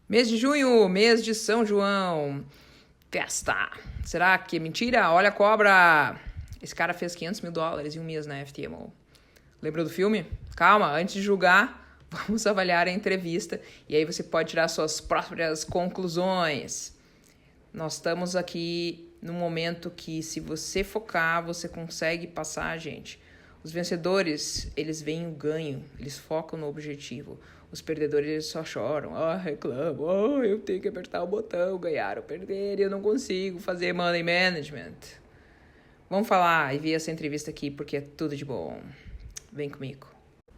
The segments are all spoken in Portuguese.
Mês de junho, mês de São João. Festa. Será que é mentira? Olha a cobra. Esse cara fez $500 mil em um mês na FTMO. Lembrou do filme? Calma, antes de julgar, vamos avaliar a entrevista e aí você pode tirar suas próprias conclusões. Nós estamos aqui num momento que, se você focar, você consegue passar, gente. Os vencedores, eles veem o ganho, eles focam no objetivo. Os perdedores, eles só choram, reclamam, eu tenho que apertar o botão, ganhar ou perder, eu não consigo fazer money management. Vamos falar e ver essa entrevista aqui, porque é tudo de bom. Vem comigo.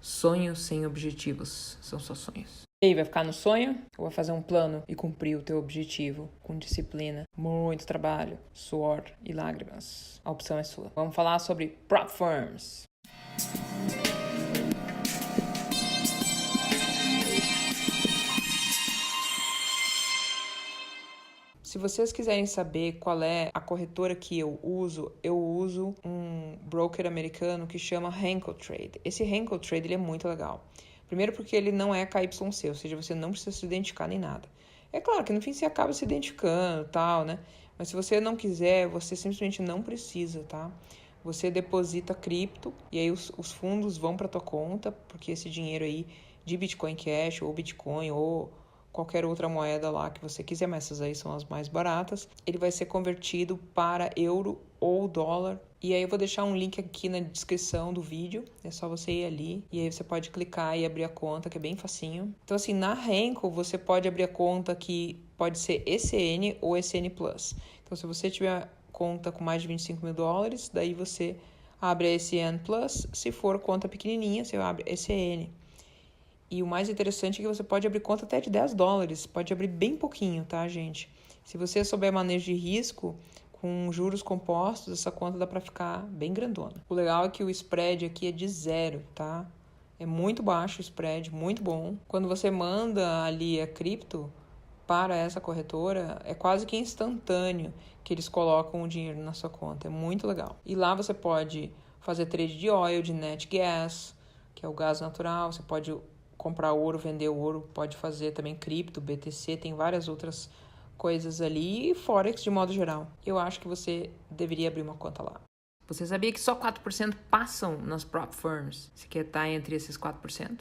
Sonhos sem objetivos são só sonhos. E aí, vai ficar no sonho? Ou vai fazer um plano e cumprir o teu objetivo com disciplina, muito trabalho, suor e lágrimas? A opção é sua. Vamos falar sobre prop firms. Se vocês quiserem saber qual é a corretora que eu uso um broker americano que chama Henkel Trade. Esse Henkel Trade ele é muito legal. Primeiro porque ele não é KYC, ou seja, você não precisa se identificar nem nada. É claro que no fim você acaba se identificando e tal, né? Mas se você não quiser, você simplesmente não precisa, tá? Você deposita cripto e aí os fundos vão para tua conta, porque esse dinheiro aí de Bitcoin Cash ou Bitcoin ou qualquer outra moeda lá que você quiser, mas essas aí são as mais baratas, ele vai ser convertido para euro ou dólar. E aí eu vou deixar um link aqui na descrição do vídeo, é só você ir ali e aí você pode clicar e abrir a conta, que é bem facinho. Então assim, na Henkel você pode abrir a conta que pode ser ECN ou ECN+. Então se você tiver conta com mais de $25 mil, daí você abre a ECN+, se for conta pequenininha, você abre ECN. E o mais interessante é que você pode abrir conta até de $10. Pode abrir bem pouquinho, tá, gente? Se você souber manejo de risco, com juros compostos, essa conta dá para ficar bem grandona. O legal é que o spread aqui é de 0, tá? É muito baixo o spread, muito bom. Quando você manda ali a cripto para essa corretora, é quase que instantâneo que eles colocam o dinheiro na sua conta. É muito legal. E lá você pode fazer trade de oil, de net gas, que é o gás natural. Você pode comprar ouro, vender ouro, pode fazer também cripto, BTC, tem várias outras coisas ali, e Forex de modo geral. Eu acho que você deveria abrir uma conta lá. Você sabia que só 4% passam nas prop firms? Você quer estar entre esses 4%?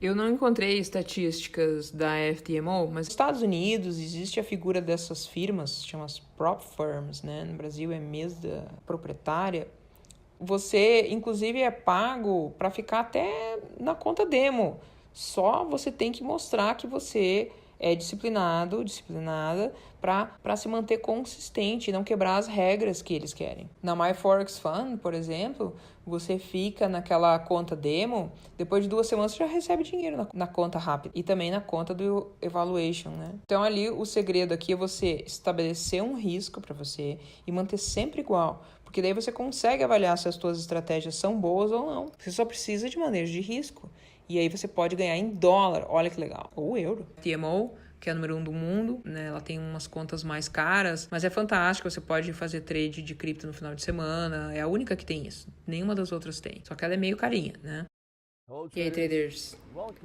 Eu não encontrei estatísticas da FTMO, mas nos Estados Unidos existe a figura dessas firmas, chama as prop firms, né? No Brasil é mesa proprietária. Você, inclusive, é pago para ficar até na conta demo. Só você tem que mostrar que você é disciplinada, para se manter consistente e não quebrar as regras que eles querem. Na MyForex Fund, por exemplo, você fica naquela conta demo, depois de 2 semanas você já recebe dinheiro na conta rápida e também na conta do Evaluation, né? Então ali o segredo aqui é você estabelecer um risco para você e manter sempre igual, porque daí você consegue avaliar se as suas estratégias são boas ou não. Você só precisa de manejo de risco. E aí você pode ganhar em dólar, olha que legal, ou euro. TMO, que é a número 1 do mundo, né? Ela tem umas contas mais caras, mas é fantástico, você pode fazer trade de cripto no final de semana, é a única que tem isso, nenhuma das outras tem, só que ela é meio carinha, né? E aí, traders,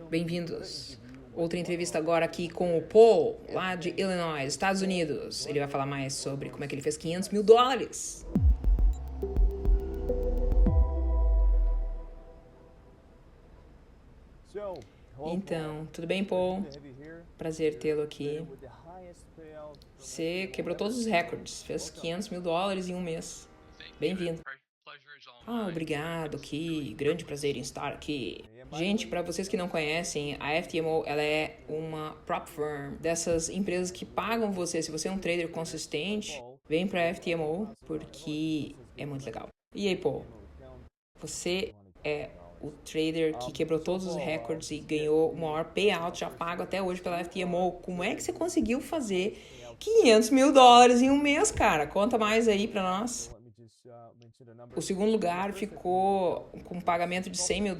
bem-vindos. Outra entrevista agora aqui com o Paul, lá de Illinois, Estados Unidos. Ele vai falar mais sobre como é que ele fez $500 mil. Então, tudo bem, Paul? Prazer tê-lo aqui. Você quebrou todos os recordes, fez $500 mil em um mês. Bem-vindo. Obrigado, que grande prazer em estar aqui. Gente, para vocês que não conhecem, a FTMO ela é uma prop firm dessas empresas que pagam você. Se você é um trader consistente, vem para a FTMO porque é muito legal. E aí, Paul? Você é o trader que quebrou todos os recordes e ganhou o maior payout já pago até hoje pela FTMO. Como é que você conseguiu fazer $500 mil em um mês, cara? Conta mais aí pra nós. O segundo lugar ficou com um pagamento de $100 mil,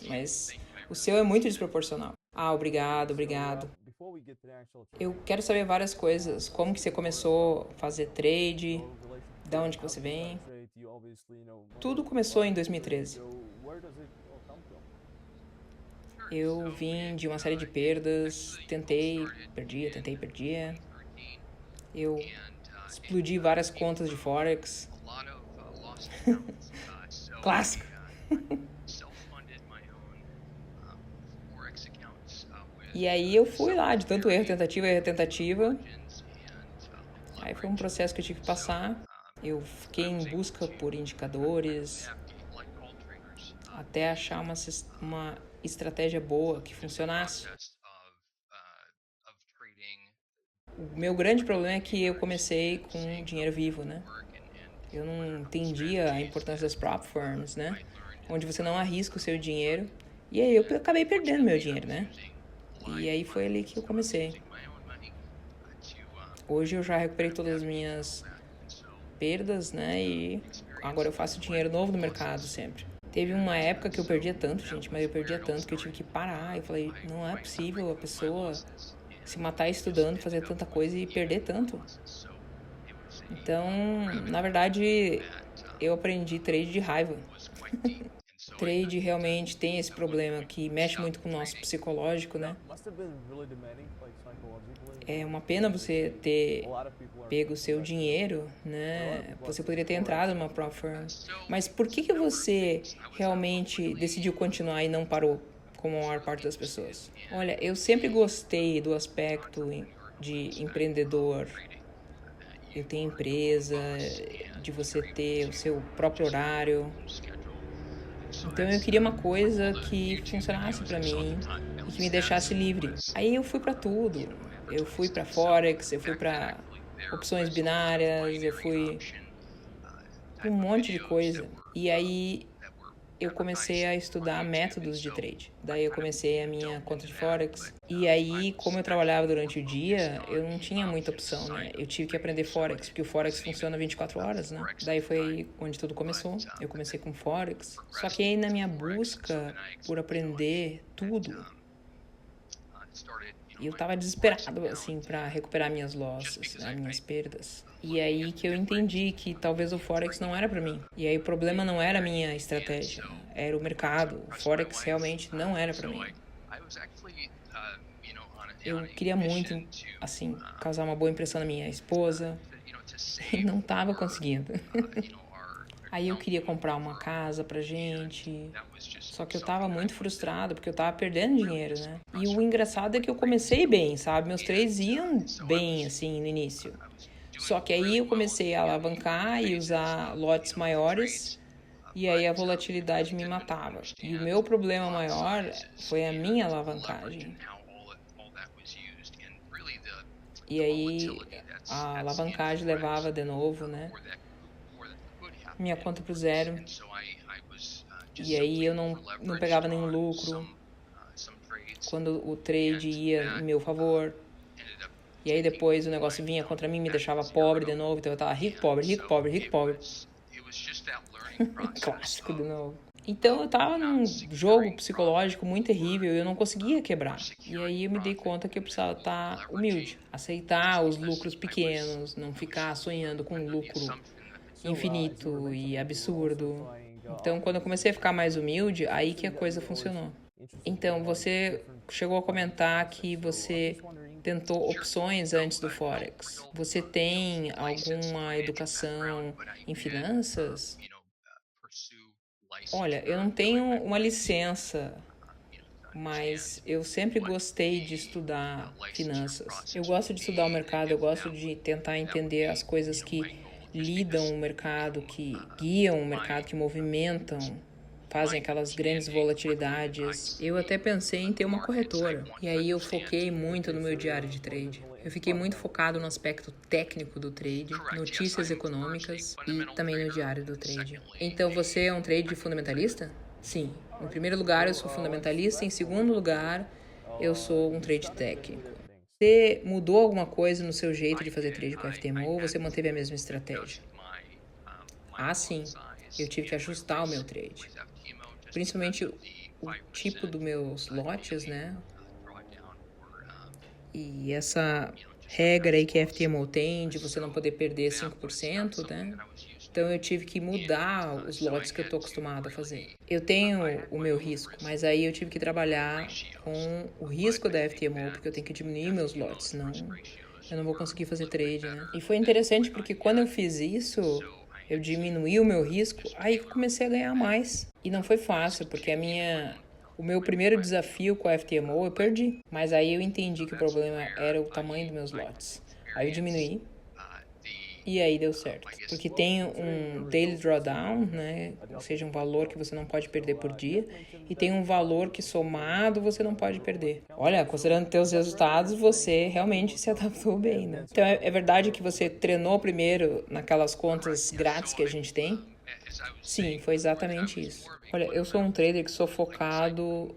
mas o seu é muito desproporcional. Obrigado. Eu quero saber várias coisas. Como que você começou a fazer trade? De onde que você vem? Tudo começou em 2013. Eu vim de uma série de perdas, tentei, perdia. Eu explodi várias contas de Forex. Clássico. E aí eu fui lá, de tanto erro, tentativa. Aí foi um processo que eu tive que passar. Eu fiquei em busca por indicadores, até achar uma estratégia boa que funcionasse. O meu grande problema é que eu comecei com dinheiro vivo, né? Eu não entendia a importância das prop firms, né? Onde você não arrisca o seu dinheiro. E aí eu acabei perdendo meu dinheiro, né? E aí foi ali que eu comecei. Hoje eu já recuperei todas as minhas perdas, né? E agora eu faço dinheiro novo no mercado sempre. Teve uma época que eu perdia tanto, gente, mas eu perdia tanto que eu tive que parar. Eu falei, não é possível a pessoa se matar estudando, fazer tanta coisa e perder tanto. Então, na verdade, eu aprendi trade de raiva. Trade realmente tem esse problema que mexe muito com o nosso psicológico, né? É uma pena você ter pego o seu dinheiro, né? Você poderia ter entrado numa prop firm. Mas por que você realmente decidiu continuar e não parou, como a maior parte das pessoas? Olha, eu sempre gostei do aspecto de empreendedor. Eu tenho empresa, de você ter o seu próprio horário. Então eu queria uma coisa que funcionasse para mim e que me deixasse livre. Aí eu fui para tudo. Eu fui para Forex, eu fui para opções binárias, eu fui para um monte de coisa. E aí eu comecei a estudar métodos de trade. Daí eu comecei a minha conta de Forex. E aí, como eu trabalhava durante o dia, eu não tinha muita opção, né? Eu tive que aprender Forex, porque o Forex funciona 24 horas, né? Daí foi onde tudo começou. Eu comecei com Forex. Só que aí na minha busca por aprender tudo, e eu tava desesperado, assim, para recuperar minhas losses, né, minhas perdas. E aí que eu entendi que talvez o Forex não era para mim. E aí o problema não era a minha estratégia, era o mercado. O Forex realmente não era para mim. Eu queria muito, assim, causar uma boa impressão na minha esposa e não tava conseguindo. Aí eu queria comprar uma casa pra gente, só que eu tava muito frustrada porque eu tava perdendo dinheiro, né? E o engraçado é que eu comecei bem, sabe? Meus trades iam bem, assim, no início. Só que aí eu comecei a alavancar e usar lotes maiores, e aí a volatilidade me matava. E o meu problema maior foi a minha alavancagem. E aí a alavancagem levava de novo, né? Minha conta pro zero. E aí eu não pegava nenhum lucro quando o trade ia em meu favor. E aí depois o negócio vinha contra mim, me deixava pobre de novo. Então eu tava rico, pobre, rico, pobre, rico, pobre. Clássico de novo. Então eu tava num jogo psicológico muito terrível e eu não conseguia quebrar. E aí eu me dei conta que eu precisava estar humilde, aceitar os lucros pequenos, não ficar sonhando com um lucro infinito e absurdo. Então quando eu comecei a ficar mais humilde, aí que a coisa funcionou. Então você chegou a comentar que você tentou opções antes do Forex. Você tem alguma educação em finanças? Olha, eu não tenho uma licença, mas eu sempre gostei de estudar finanças. Eu gosto de estudar o mercado, eu gosto de tentar entender as coisas que lidam o mercado, que guiam o mercado, que movimentam, fazem aquelas grandes volatilidades. Eu até pensei em ter uma corretora. E aí eu foquei muito no meu diário de trade. Eu fiquei muito focado no aspecto técnico do trade, notícias econômicas e também no diário do trade. Então você é um trade fundamentalista? Sim. Em primeiro lugar, eu sou fundamentalista. Em segundo lugar, eu sou um trade técnico. Você mudou alguma coisa no seu jeito de fazer trade com a FTMO ou você manteve a mesma estratégia? Ah, sim. Eu tive que ajustar o meu trade. Principalmente o tipo dos meus lotes, né? E essa regra aí que a FTMO tem de você não poder perder 5%, né? Então eu tive que mudar os lotes que eu estou acostumado a fazer. Eu tenho o meu risco, mas aí eu tive que trabalhar com o risco da FTMO, porque eu tenho que diminuir meus lotes, senão eu não vou conseguir fazer trade, né? E foi interessante porque quando eu fiz isso, eu diminuí o meu risco, aí eu comecei a ganhar mais. E não foi fácil, porque o meu primeiro desafio com a FTMO eu perdi. Mas aí eu entendi que o problema era o tamanho dos meus lotes. Aí eu diminuí. E aí deu certo. Porque tem um daily drawdown, né? Ou seja, um valor que você não pode perder por dia. E tem um valor que somado você não pode perder. Olha, considerando teus resultados, você realmente se adaptou bem, né? Então é verdade que você treinou primeiro naquelas contas grátis que a gente tem? Sim, foi exatamente isso. Olha, eu sou um trader que sou focado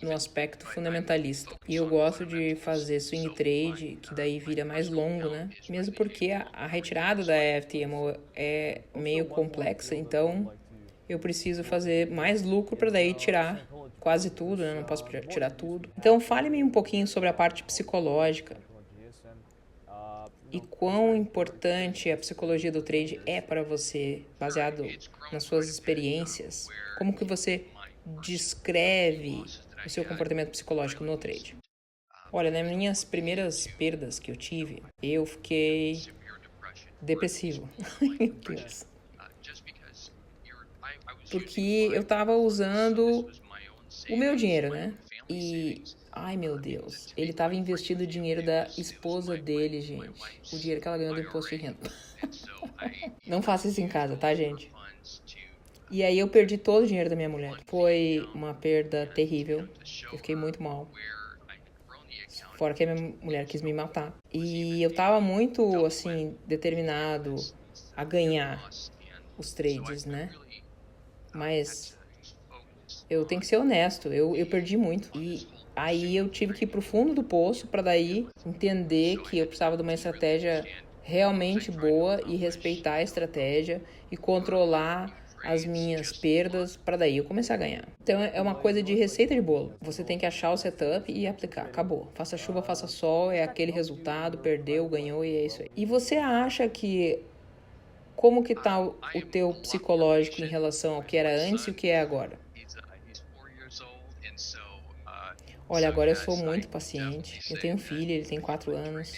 no aspecto fundamentalista. E eu gosto de fazer swing trade, que daí vira mais longo, né? Mesmo porque a retirada da FTMO é meio complexa, então eu preciso fazer mais lucro para daí tirar quase tudo, né? Não posso tirar tudo. Então fale-me um pouquinho sobre a parte psicológica e quão importante a psicologia do trade é para você, baseado nas suas experiências. Como que você descreve o seu comportamento psicológico no trade? Olha, nas minhas primeiras perdas que eu tive, eu fiquei depressivo. Meu Deus. Porque eu tava usando o meu dinheiro, né? E, ai meu Deus, ele tava investindo o dinheiro da esposa dele, gente. O dinheiro que ela ganhou do imposto de renda. Não faça isso em casa, tá, gente? E aí eu perdi todo o dinheiro da minha mulher. Foi uma perda terrível. Eu fiquei muito mal. Fora que a minha mulher quis me matar. E eu tava muito, assim, determinado a ganhar os trades, né? Mas eu tenho que ser honesto, eu perdi muito. E aí eu tive que ir pro fundo do poço para daí entender que eu precisava de uma estratégia realmente boa e respeitar a estratégia e controlar as minhas perdas para daí eu começar a ganhar. Então é uma coisa de receita de bolo. Você tem que achar o setup e aplicar. Acabou. Faça chuva, faça sol, é aquele resultado, perdeu, ganhou e é isso aí. E você acha que como que tá o teu psicológico em relação ao que era antes e o que é agora? Olha, agora eu sou muito paciente. Eu tenho um filho, ele tem 4 anos.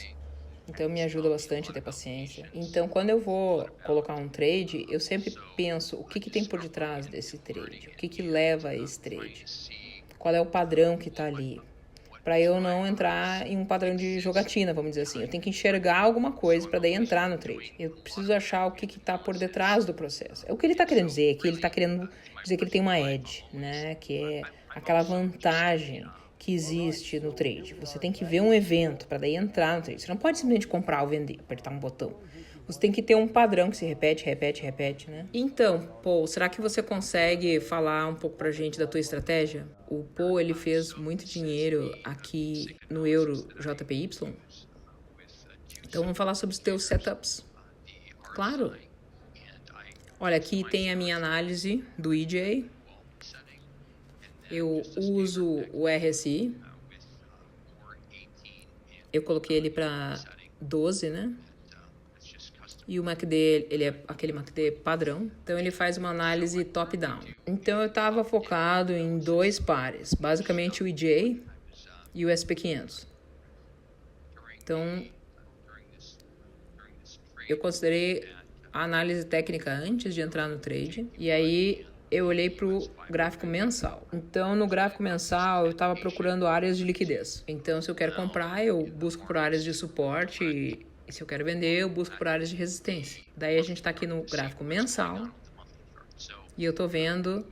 Então me ajuda bastante a ter paciência. Então quando eu vou colocar um trade, eu sempre penso o que tem por detrás desse trade, o que leva a esse trade, qual é o padrão que está ali, para eu não entrar em um padrão de jogatina, vamos dizer assim. Eu tenho que enxergar alguma coisa para daí entrar no trade. Eu preciso achar o que está por detrás do processo. É o que ele está querendo dizer, que ele está querendo dizer que ele tem uma edge, né? Que é aquela vantagem que existe no trade. Você tem que ver um evento para daí entrar no trade. Você não pode simplesmente comprar ou vender, apertar um botão. Você tem que ter um padrão que se repete, né? Então, Paul, será que você consegue falar um pouco pra gente da tua estratégia? O Paul, ele fez muito dinheiro aqui no Euro JPY. Então, vamos falar sobre os teus setups. Claro. Olha, aqui tem a minha análise do EJ. Eu uso o RSI. Eu coloquei ele para 12, né? E o MACD, ele é aquele MACD padrão. Então, ele faz uma análise top-down. Então, eu estava focado em 2 pares. Basicamente, o EJ e o SP500. Então, eu considerei a análise técnica antes de entrar no trade. E aí, eu olhei para o gráfico mensal. Então, no gráfico mensal, eu estava procurando áreas de liquidez. Então, se eu quero comprar, eu busco por áreas de suporte e se eu quero vender, eu busco por áreas de resistência. Daí a gente está aqui no gráfico mensal e eu estou vendo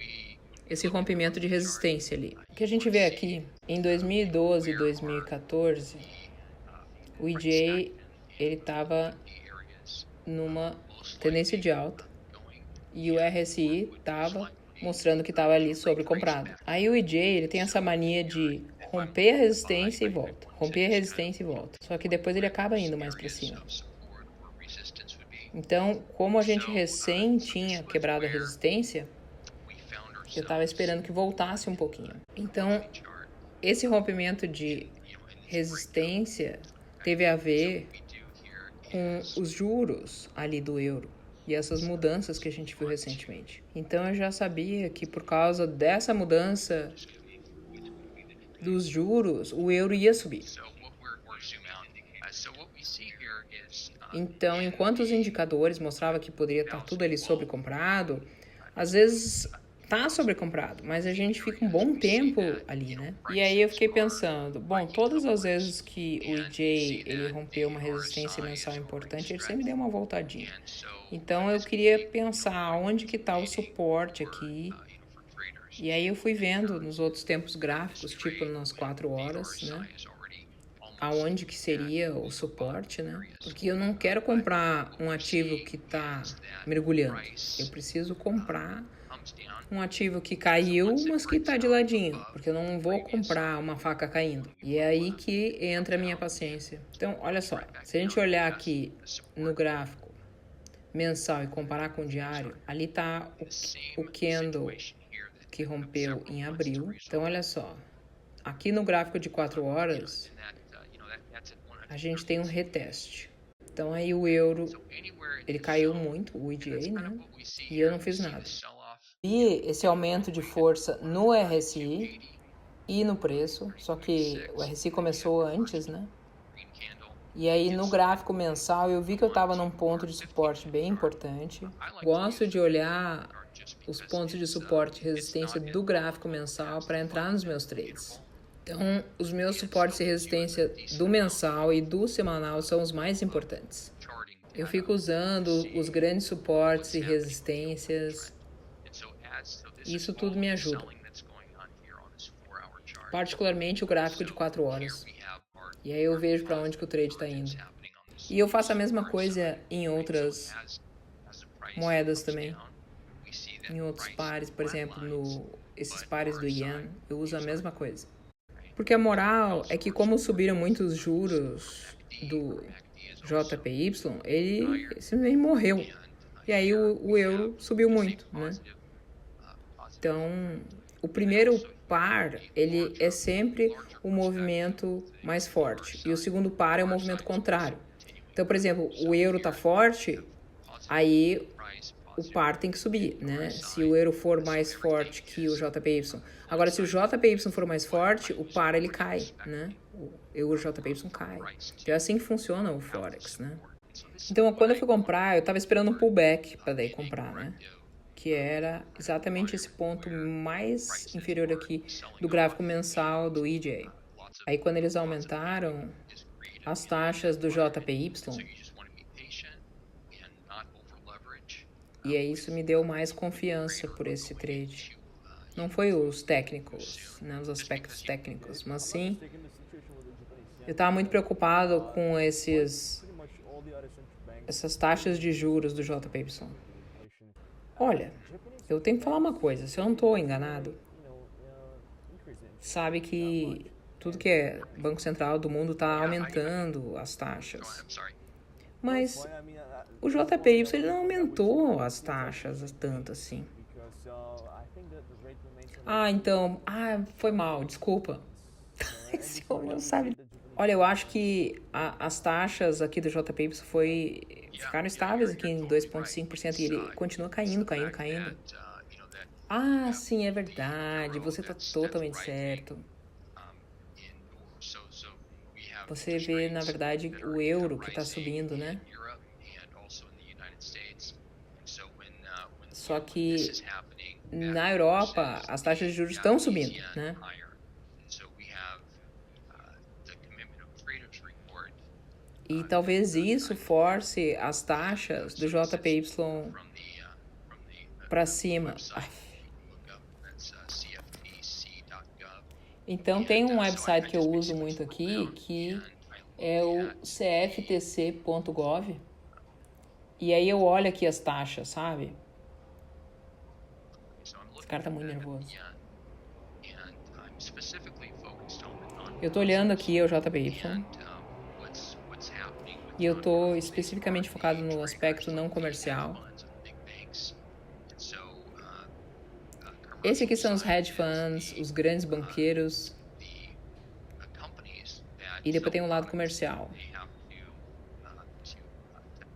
esse rompimento de resistência ali. O que a gente vê aqui, em 2012 e 2014, o EJ ele estava numa tendência de alta e o RSI estava mostrando que estava ali sobrecomprado. Aí o EJ ele tem essa mania de romper a resistência e volta, romper a resistência e volta. Só que depois ele acaba indo mais para cima. Então, como a gente recém tinha quebrado a resistência, eu estava esperando que voltasse um pouquinho. Então, esse rompimento de resistência teve a ver com os juros ali do euro. e essas mudanças que a gente viu recentemente. Então eu já sabia que por causa dessa mudança dos juros, o euro ia subir. Então, enquanto os indicadores mostravam que poderia estar tudo ali sobrecomprado, às vezes tá sobrecomprado, mas a gente fica um bom tempo ali, né? E aí eu fiquei pensando, bom, todas as vezes que o EJ ele rompeu uma resistência mensal importante, ele sempre deu uma voltadinha. Então eu queria pensar onde que tá o suporte aqui. E aí eu fui vendo nos outros tempos gráficos, tipo nas 4 horas, né? Aonde que seria o suporte, né? Porque eu não quero comprar um ativo que está mergulhando. Eu preciso comprar um ativo que caiu, mas que está de ladinho, porque eu não vou comprar uma faca caindo. E é aí que entra a minha paciência. Então, olha só, se a gente olhar aqui no gráfico mensal e comparar com o diário, ali está o candle que rompeu em abril. Então, olha só, aqui no gráfico de 4 horas, a gente tem um reteste. Então aí o euro, ele caiu muito, o EDA, né? E eu não fiz nada. Vi esse aumento de força no RSI e no preço, só que o RSI começou antes, né? E aí no gráfico mensal eu vi que eu estava num ponto de suporte bem importante. Gosto de olhar os pontos de suporte e resistência do gráfico mensal para entrar nos meus trades. Então, os meus suportes e resistência do mensal e do semanal são os mais importantes. Eu fico usando os grandes suportes e resistências. Isso tudo me ajuda. Particularmente o gráfico de 4 horas. E aí eu vejo para onde que o trade está indo. E eu faço a mesma coisa em outras moedas também. Em outros pares, por exemplo, esses pares do Yen, eu uso a mesma coisa. Porque a moral é que como subiram muitos juros do JPY, ele simplesmente morreu. E aí o euro subiu muito, né? Então, o primeiro par, ele é sempre o movimento mais forte. E o segundo par é o movimento contrário. Então, por exemplo, o euro tá forte, aí o par tem que subir, né? Se o euro for mais forte que o JPY. Agora, se o JPY for mais forte, o par ele cai, né? O euro JPY cai. Então é assim que funciona o Forex, né? Então, quando eu fui comprar, eu tava esperando um pullback para daí comprar, né? Que era exatamente esse ponto mais inferior aqui do gráfico mensal do EJ. Aí, quando eles aumentaram as taxas do JPY, e aí isso me deu mais confiança por esse trade. Não foi os técnicos, né, os aspectos técnicos, mas sim eu estava muito preocupado com essas taxas de juros do JPY. Olha, eu tenho que falar uma coisa, se eu não estou enganado, sabe que tudo que é Banco Central do mundo está aumentando as taxas. Mas o JPY ele não aumentou as taxas tanto assim. Então... foi mal, desculpa. Esse homem não sabe. Olha, eu acho que as taxas aqui do JPY ficaram estáveis aqui em 2,5% e ele continua caindo. Sim, é verdade. Você está totalmente certo. Você vê, na verdade, o euro que está subindo, né? Só que na Europa as taxas de juros estão subindo, né? E talvez isso force as taxas do JPY para cima. Então tem um website que eu uso muito aqui que é o cftc.gov. E aí eu olho aqui as taxas, sabe? Esse cara tá muito nervoso. Eu tô olhando aqui o JPY. E eu tô especificamente focado no aspecto não comercial. Esse aqui são os hedge funds, os grandes banqueiros. E depois tem um lado comercial,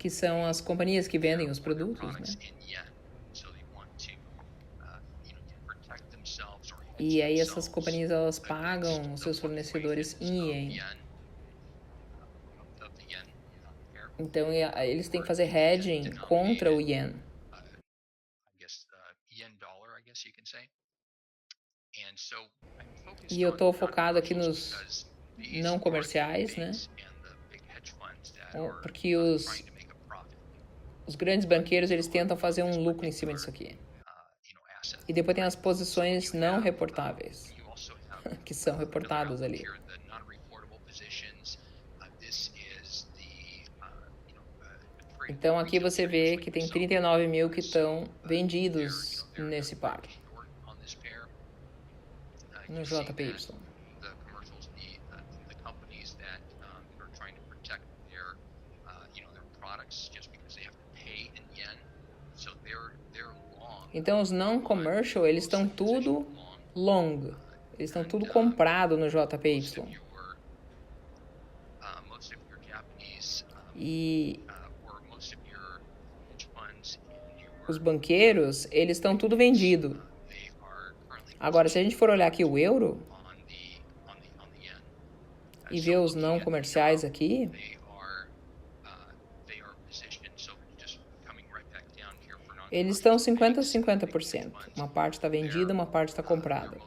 que são as companhias que vendem os produtos, né? E aí essas companhias, elas pagam os seus fornecedores em ien. Então eles têm que fazer hedging contra o ien. E eu estou focado aqui nos não comerciais, né? Porque os grandes banqueiros, eles tentam fazer um lucro em cima disso aqui. E depois tem as posições não reportáveis, que são reportadas ali. Então aqui você vê que tem 39 mil que estão vendidos nesse par, no JPY. Então os não commercial, eles estão tudo long, eles estão tudo comprado no JPY. E os banqueiros, eles estão tudo vendido. Agora, se a gente for olhar aqui o euro e ver os não comerciais aqui, eles estão 50-50%. Uma parte está vendida, uma parte está comprada.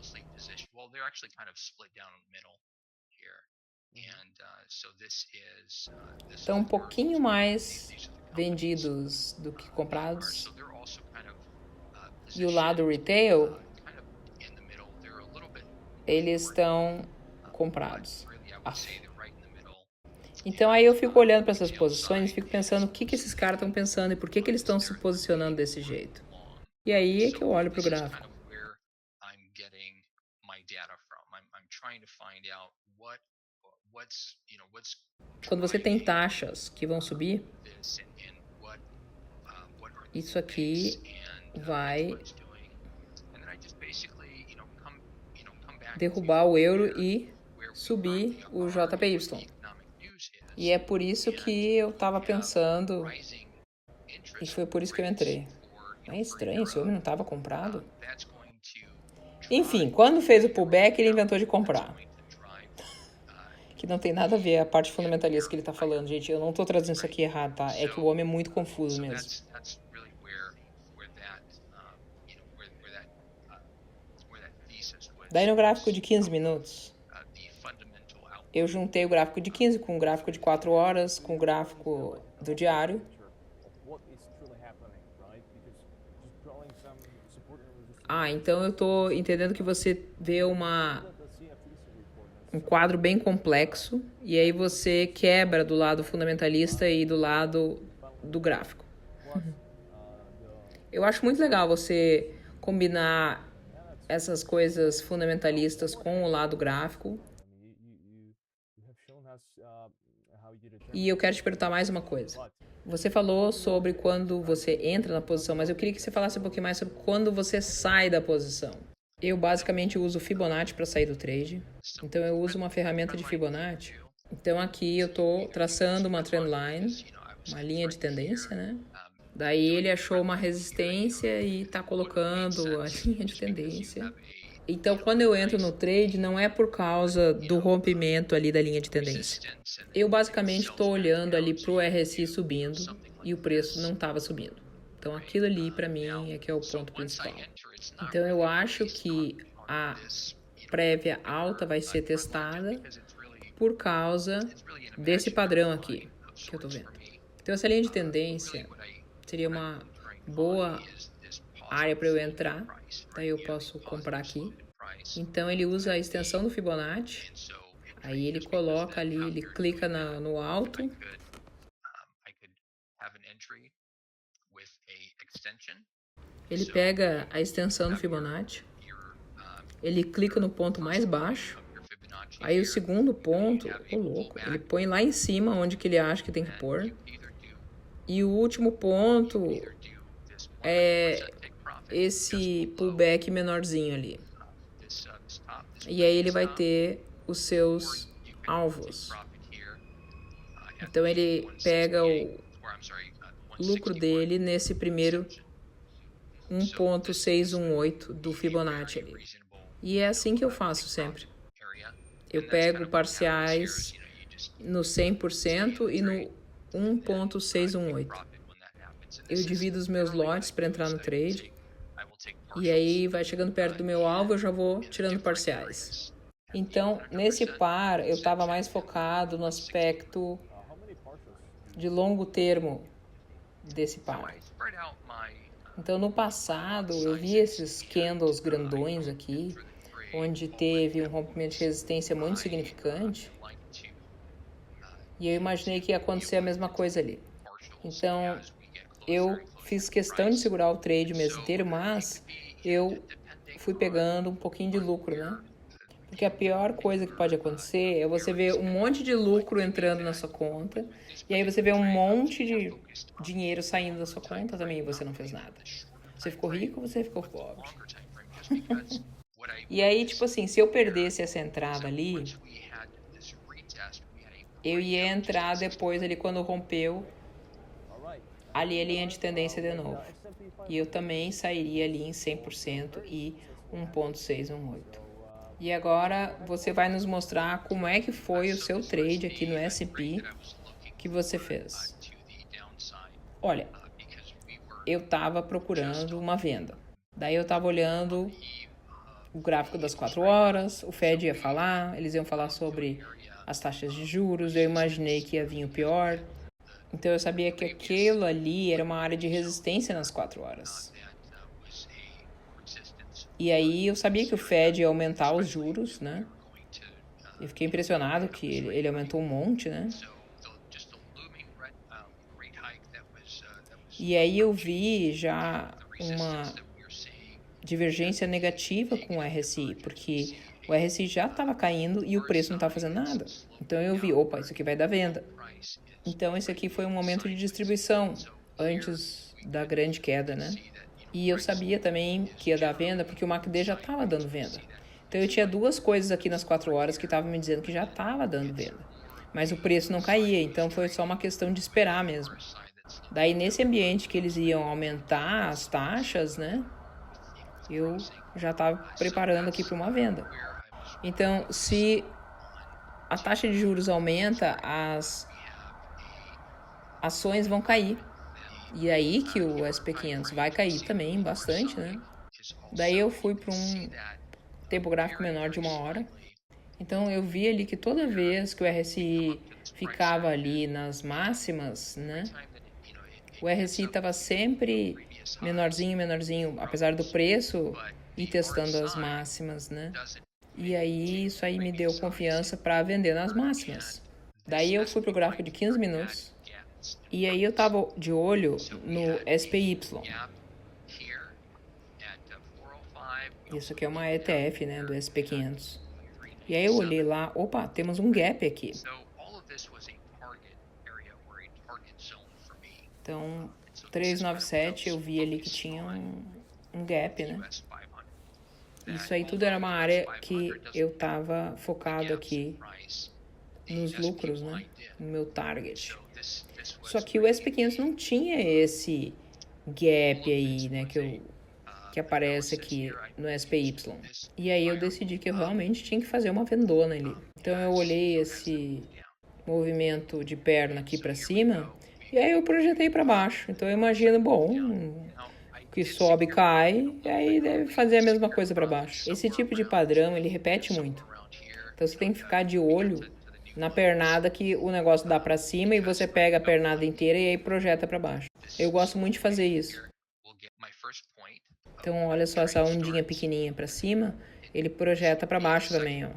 Estão um pouquinho mais vendidos do que comprados. E o lado retail, eles estão comprados. Então aí eu fico olhando para essas posições e fico pensando o que esses caras estão pensando e por que eles estão se posicionando desse jeito. E aí é que eu olho para o gráfico. Quando você tem taxas que vão subir, isso aqui vai derrubar o euro e subir o JPY. E é por isso que eu estava pensando, e foi por isso que eu entrei. É estranho, esse homem não estava comprado? Enfim, quando fez o pullback, ele inventou de comprar. Que não tem nada a ver a parte fundamentalista que ele está falando, gente. Eu não estou traduzindo isso aqui errado, tá? É que o homem é muito confuso mesmo. Daí no gráfico de 15 minutos, eu juntei o gráfico de 15 com o gráfico de 4 horas, com o gráfico do diário. Então eu estou entendendo que você vê um quadro bem complexo e aí você quebra do lado fundamentalista e do lado do gráfico. Eu acho muito legal você combinar essas coisas fundamentalistas com o lado gráfico. E eu quero te perguntar mais uma coisa. Você falou sobre quando você entra na posição, mas eu queria que você falasse um pouquinho mais sobre quando você sai da posição. Eu basicamente uso Fibonacci para sair do trade. Então eu uso uma ferramenta de Fibonacci. Então aqui eu estou traçando uma trendline, uma linha de tendência, né? Daí ele achou uma resistência e está colocando a linha de tendência. Então, quando eu entro no trade, não é por causa do rompimento ali da linha de tendência. Eu basicamente estou olhando ali para o RSI subindo e o preço não estava subindo. Então, aquilo ali para mim é que é o ponto principal. Então, eu acho que a prévia alta vai ser testada por causa desse padrão aqui que eu estou vendo. Então, essa linha de tendência seria uma boa área para eu entrar. Daí eu posso comprar aqui. Então ele usa a extensão do Fibonacci. Aí ele coloca ali, ele clica no alto. Ele pega a extensão do Fibonacci. Ele clica no ponto mais baixo. Aí o segundo ponto, louco, ele põe lá em cima onde que ele acha que tem que pôr. E o último ponto é esse pullback menorzinho ali. E aí ele vai ter os seus alvos. Então ele pega lucro dele nesse primeiro 1.618 do Fibonacci ali. E é assim que eu faço sempre. Eu pego parciais no 100% e no 1.618. Eu divido os meus lotes para entrar no trade. E aí vai chegando perto do meu alvo, eu já vou tirando parciais. Então, nesse par, eu estava mais focado no aspecto de longo termo desse par. Então, no passado, eu vi esses candles grandões aqui, onde teve um rompimento de resistência muito significante. E eu imaginei que ia acontecer a mesma coisa ali. Então, eu fiz questão de segurar o trade o mês inteiro, mas eu fui pegando um pouquinho de lucro, né? Porque a pior coisa que pode acontecer é você ver um monte de lucro entrando na sua conta, e aí você vê um monte de dinheiro saindo da sua conta também e você não fez nada. Você ficou rico, você ficou pobre. E aí, tipo assim, se eu perdesse essa entrada ali, eu ia entrar depois ali quando rompeu ali a linha de tendência de novo. E eu também sairia ali em 100% e 1.618. E agora você vai nos mostrar como é que foi o seu trade aqui no S&P que você fez. Olha, eu estava procurando uma venda. Daí eu estava olhando o gráfico das 4 horas, o Fed ia falar, eles iam falar sobre as taxas de juros, eu imaginei que ia vir o pior. Então eu sabia que aquilo ali era uma área de resistência nas 4 horas. E aí eu sabia que o Fed ia aumentar os juros, né? Eu fiquei impressionado que ele aumentou um monte, né? E aí eu vi já uma divergência negativa com o RSI, porque o RSI já estava caindo e o preço não estava fazendo nada. Então eu vi, opa, isso aqui vai dar venda. Então esse aqui foi um momento de distribuição antes da grande queda, né? E eu sabia também que ia dar venda porque o MACD já estava dando venda. Então eu tinha duas coisas aqui nas 4 horas que estavam me dizendo que já estava dando venda. Mas o preço não caía, então foi só uma questão de esperar mesmo. Daí nesse ambiente que eles iam aumentar as taxas, né? Eu já estava preparando aqui para uma venda. Então, se a taxa de juros aumenta, as ações vão cair. E aí que o SP500 vai cair também bastante, né? Daí eu fui para um tempo gráfico menor de 1 hora. Então eu vi ali que toda vez que o RSI ficava ali nas máximas, né? O RSI estava sempre menorzinho, apesar do preço ir testando as máximas, né? E aí isso aí me deu confiança para vender nas máximas. Daí eu fui pro gráfico de 15 minutos. E aí eu tava de olho no SPY. Isso aqui é uma ETF, né, do SP500. E aí eu olhei lá, opa, temos um gap aqui. Então, 397 eu vi ali que tinha um gap, né? Isso aí tudo era uma área que eu tava focado aqui nos lucros, né? No meu target. Só que o SP500 não tinha esse gap aí, né? Que aparece aqui no SPY. E aí eu decidi que eu realmente tinha que fazer uma vendona ali. Então eu olhei esse movimento de perna aqui para cima e aí eu projetei para baixo. Então eu imagino, bom, que sobe e cai, e aí deve fazer a mesma coisa para baixo. Esse tipo de padrão, ele repete muito. Então você tem que ficar de olho na pernada que o negócio dá para cima e você pega a pernada inteira e aí projeta para baixo. Eu gosto muito de fazer isso. Então olha só essa ondinha pequenininha para cima, ele projeta para baixo também, ó.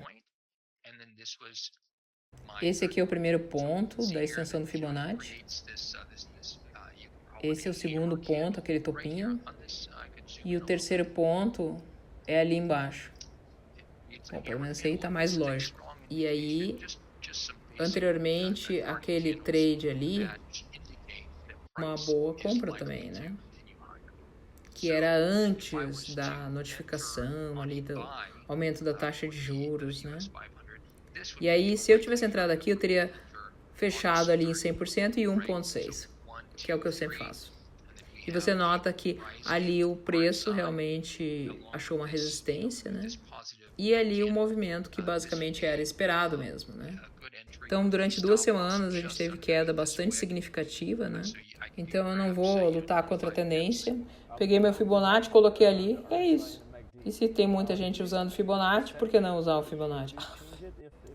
Esse aqui é o primeiro ponto da extensão do Fibonacci. Esse é o segundo ponto, aquele topinho. E o terceiro ponto é ali embaixo. Bom, pelo menos esse aí tá mais lógico. E aí, anteriormente, aquele trade ali, uma boa compra também, né? Que era antes da notificação ali do aumento da taxa de juros, né? E aí, se eu tivesse entrado aqui, eu teria fechado ali em 100% e 1.6. que é o que eu sempre faço. E você nota que ali o preço realmente achou uma resistência, né? E ali o movimento que basicamente era esperado mesmo, né? Então, durante 2 semanas a gente teve queda bastante significativa, né? Então eu não vou lutar contra a tendência. Peguei meu Fibonacci, coloquei ali, é isso. E se tem muita gente usando Fibonacci, por que não usar o Fibonacci?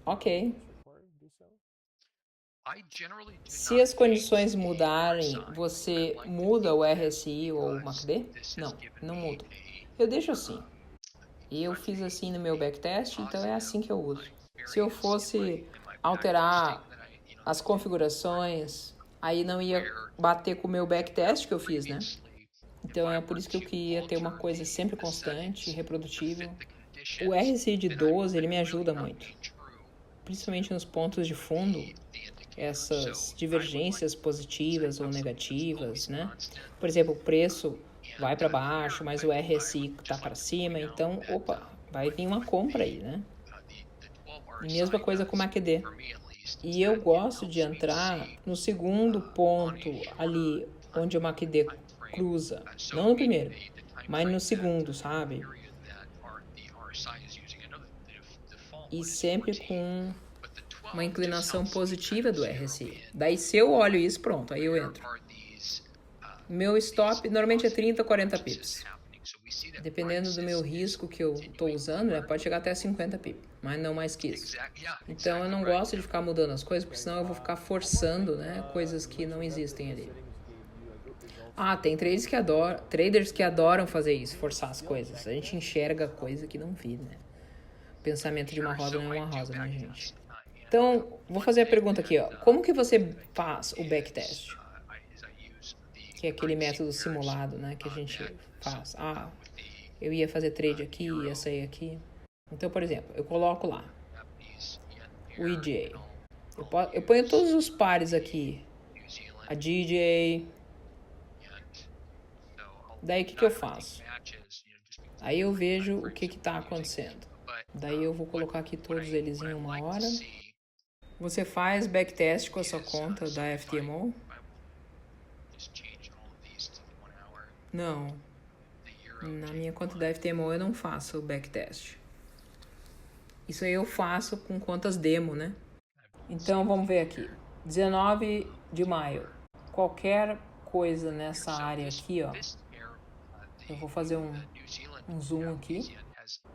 Ok. Se as condições mudarem, você muda o RSI ou o MACD? Não, não muda. Eu deixo assim. Eu fiz assim no meu backtest, então é assim que eu uso. Se eu fosse alterar as configurações, aí não ia bater com o meu backtest que eu fiz, né? Então é por isso que eu queria ter uma coisa sempre constante, reprodutível. O RSI de 12, ele me ajuda muito. Principalmente nos pontos de fundo, essas divergências positivas ou negativas, né? Por exemplo, o preço vai para baixo, mas o RSI está para cima, então, opa, vai vir uma compra aí, né? E mesma coisa com o MACD. E eu gosto de entrar no segundo ponto ali, onde o MACD cruza. Não no primeiro, mas no segundo, sabe? E sempre com uma inclinação positiva do RSI. Daí, se eu olho isso, pronto, aí eu entro. Meu stop normalmente é 30, 40 pips. Dependendo do meu risco que eu estou usando, né, pode chegar até 50 pips, mas não mais que isso. Então, eu não gosto de ficar mudando as coisas, porque senão eu vou ficar forçando, né, coisas que não existem ali. Ah, tem traders que adoram fazer isso, forçar as coisas. A gente enxerga coisa que não vi, né? O pensamento de uma roda não é uma rosa, né, gente? Então, vou fazer a pergunta aqui, ó. Como que você faz o backtest? Que é aquele método simulado, né, que a gente faz. Ah, eu ia fazer trade aqui, ia sair aqui. Então, por exemplo, eu coloco lá o EJ. Eu ponho todos os pares aqui. A DJ. Daí, o que eu faço? Aí eu vejo o que está acontecendo. Daí eu vou colocar aqui todos eles em 1 hora. Você faz backtest com a sua conta da FTMO? Não. Na minha conta da FTMO eu não faço backtest. Isso aí eu faço com contas demo, né? Então vamos ver aqui. 19 de maio. Qualquer coisa nessa área aqui, ó. Eu vou fazer um zoom aqui.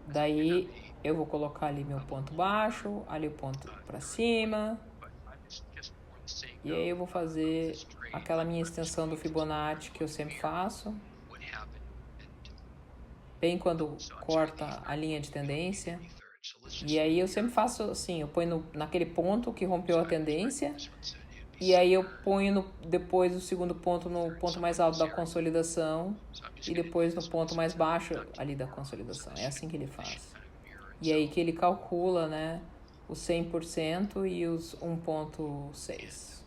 Daí eu vou colocar ali meu ponto baixo, ali o ponto para cima. E aí eu vou fazer aquela minha extensão do Fibonacci que eu sempre faço. Bem quando corta a linha de tendência. E aí eu sempre faço assim, eu ponho naquele ponto que rompeu a tendência. E aí eu ponho depois o segundo ponto no ponto mais alto da consolidação. E depois no ponto mais baixo ali da consolidação. É assim que ele faz. E aí que ele calcula, né, os 100% e os 1,6.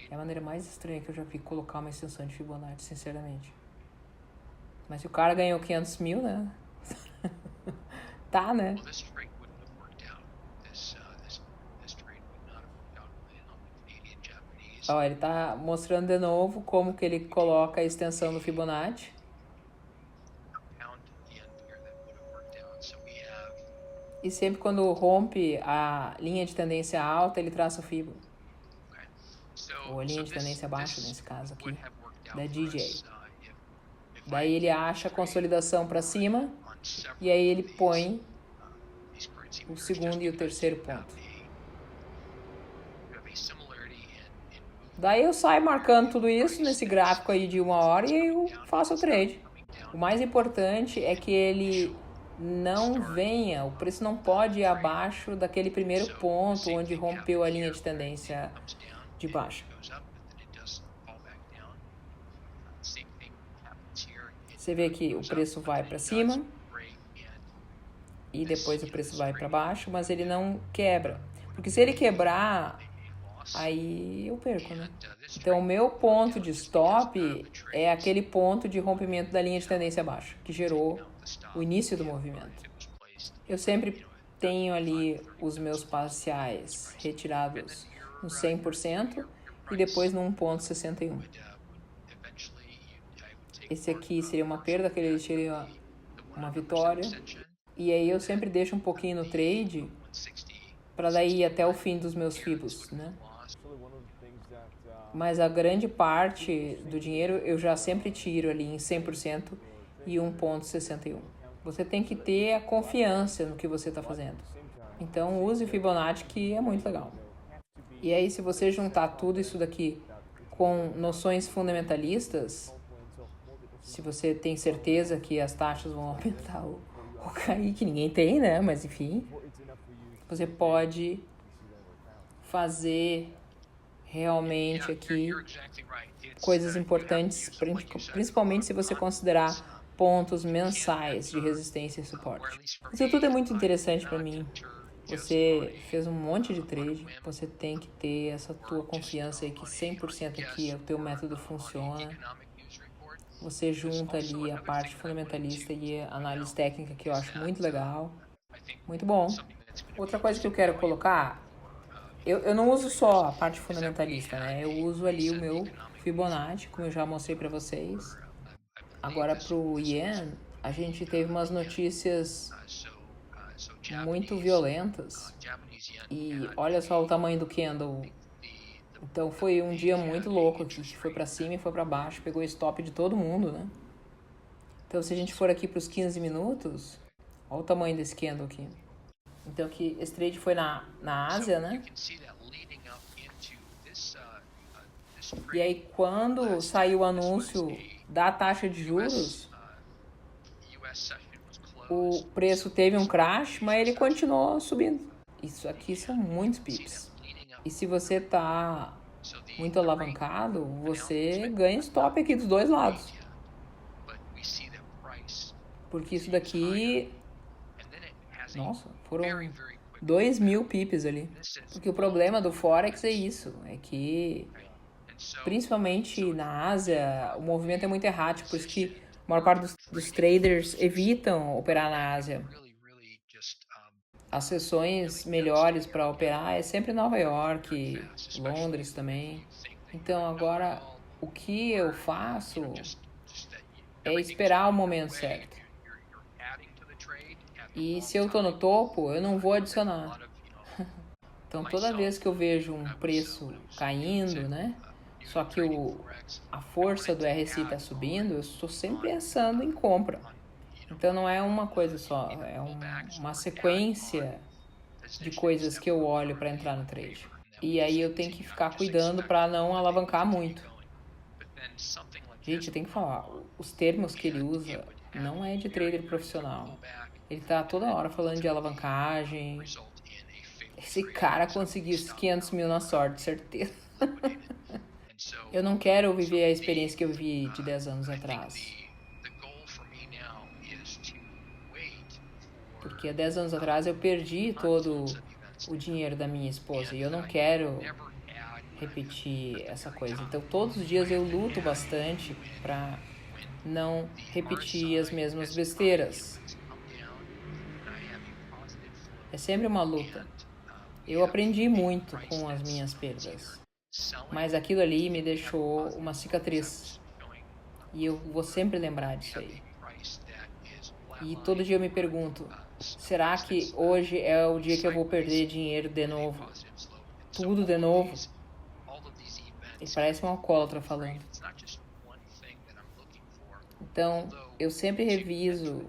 É a maneira mais estranha que eu já vi colocar uma extensão de Fibonacci, sinceramente. Mas se o cara ganhou 500 mil, né? Tá, né? Ó, ele tá mostrando de novo como que ele coloca a extensão do Fibonacci. E sempre quando rompe a linha de tendência alta, ele traça o Fibo. Ou a linha de tendência baixa, nesse caso aqui, da DJ. Daí ele acha a consolidação para cima e aí ele põe o segundo e o terceiro ponto. Daí eu saio marcando tudo isso nesse gráfico aí de 1 hora e eu faço o trade. O mais importante é que ele não venha, o preço não pode ir abaixo daquele primeiro ponto onde rompeu a linha de tendência de baixa. Você vê que o preço vai para cima e depois o preço vai para baixo, mas ele não quebra. Porque se ele quebrar, aí eu perco, né? Então, o meu ponto de stop é aquele ponto de rompimento da linha de tendência baixa, que gerou o início do movimento. Eu sempre tenho ali os meus parciais retirados no 100%, e depois no 1,61. Esse aqui seria uma perda, aquele seria uma vitória. E aí eu sempre deixo um pouquinho no trade para daí ir até o fim dos meus FIBOs, né? Mas a grande parte do dinheiro eu já sempre tiro ali em 100% e 1,61. Você tem que ter a confiança no que você está fazendo. Então use o Fibonacci, que é muito legal. E aí, se você juntar tudo isso daqui com noções fundamentalistas, se você tem certeza que as taxas vão aumentar ou cair, que ninguém tem, né? Mas enfim, você pode fazer realmente aqui coisas importantes, principalmente se você considerar pontos mensais de resistência e suporte. Isso tudo é muito interessante para mim. Você fez um monte de trade, você tem que ter essa tua confiança aí que 100% aqui o teu método funciona. Você junta ali a parte fundamentalista e a análise técnica, que eu acho muito legal. Muito bom. Outra coisa que eu quero colocar, eu não uso só a parte fundamentalista, né? Eu uso ali o meu Fibonacci, como eu já mostrei para vocês. Agora pro Yen, a gente teve umas notícias muito violentas e olha só o tamanho do candle. Então foi um dia muito louco aqui, que foi para cima e foi para baixo, pegou stop de todo mundo, né? Então se a gente for aqui para os 15 minutos, olha o tamanho desse candle aqui. Então que esse trade foi na Ásia, né? E aí quando saiu o anúncio da taxa de juros, o preço teve um crash, mas ele continuou subindo. Isso aqui são muitos pips. E se você tá muito alavancado, você ganha stop aqui dos dois lados. Porque isso daqui... Nossa, foram 2.000 pips ali. Porque o problema do Forex é isso. É que, principalmente na Ásia, o movimento é muito errático. Por isso que a maior parte dos traders evitam operar na Ásia. As sessões melhores para operar é sempre Nova York, Londres também. Então agora o que eu faço é esperar o momento certo. E se eu tô no topo, eu não vou adicionar. Então toda vez que eu vejo um preço caindo, né? Só que a força do RSI está subindo, eu estou sempre pensando em compra. Então não é uma coisa só, é uma sequência de coisas que eu olho para entrar no trade. E aí eu tenho que ficar cuidando para não alavancar muito. Gente, eu tenho que falar, os termos que ele usa não é de trader profissional. Ele tá toda hora falando de alavancagem. Esse cara conseguiu esses 500 mil na sorte, certeza. Eu não quero viver a experiência que eu vivi de 10 anos atrás. Porque há 10 anos atrás eu perdi todo o dinheiro da minha esposa e eu não quero repetir essa coisa. Então todos os dias eu luto bastante para não repetir as mesmas besteiras. É sempre uma luta. Eu aprendi muito com as minhas perdas, mas aquilo ali me deixou uma cicatriz e eu vou sempre lembrar disso aí. E todo dia eu me pergunto, será que hoje é o dia que eu vou perder dinheiro de novo? Tudo de novo? Ele parece um alcoólatra falando. Então, eu sempre reviso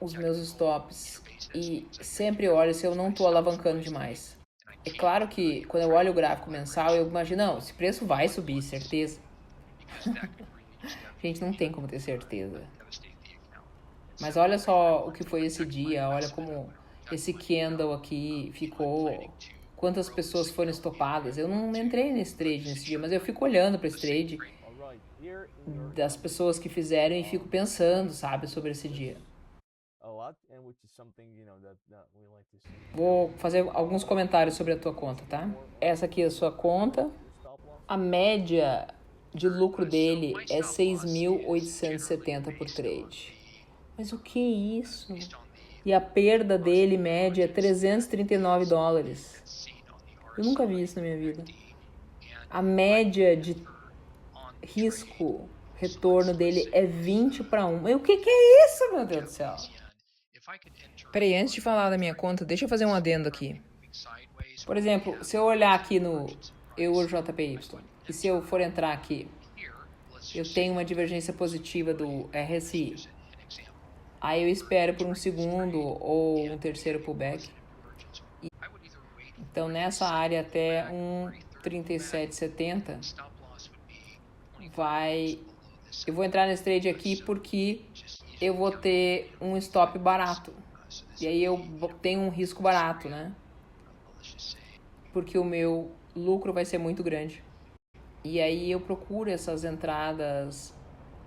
os meus stops e sempre olho se eu não estou alavancando demais. É claro que quando eu olho o gráfico mensal, eu imagino, não, esse preço vai subir, certeza. Gente, não tem como ter certeza. Mas olha só o que foi esse dia, olha como esse candle aqui ficou, quantas pessoas foram estopadas. Eu não entrei nesse trade nesse dia, mas eu fico olhando para esse trade das pessoas que fizeram e fico pensando, sabe, sobre esse dia. Vou fazer alguns comentários sobre a tua conta, tá? Essa aqui é a sua conta. A média de lucro dele é 6.870 por trade. Mas o que é isso? E a perda dele média é $339. Eu nunca vi isso na minha vida. A média de risco, retorno dele é 20-1. E o que é isso, meu Deus do céu? Peraí, antes de falar da minha conta, deixa eu fazer um adendo aqui. Por exemplo, se eu olhar aqui no EURJPY, e se eu for entrar aqui, eu tenho uma divergência positiva do RSI. Aí eu espero por um segundo ou um terceiro pullback. Então nessa área até um 37,70 eu vou entrar nesse trade aqui porque eu vou ter um stop barato. E aí eu tenho um risco barato, né? Porque o meu lucro vai ser muito grande. E aí eu procuro essas entradas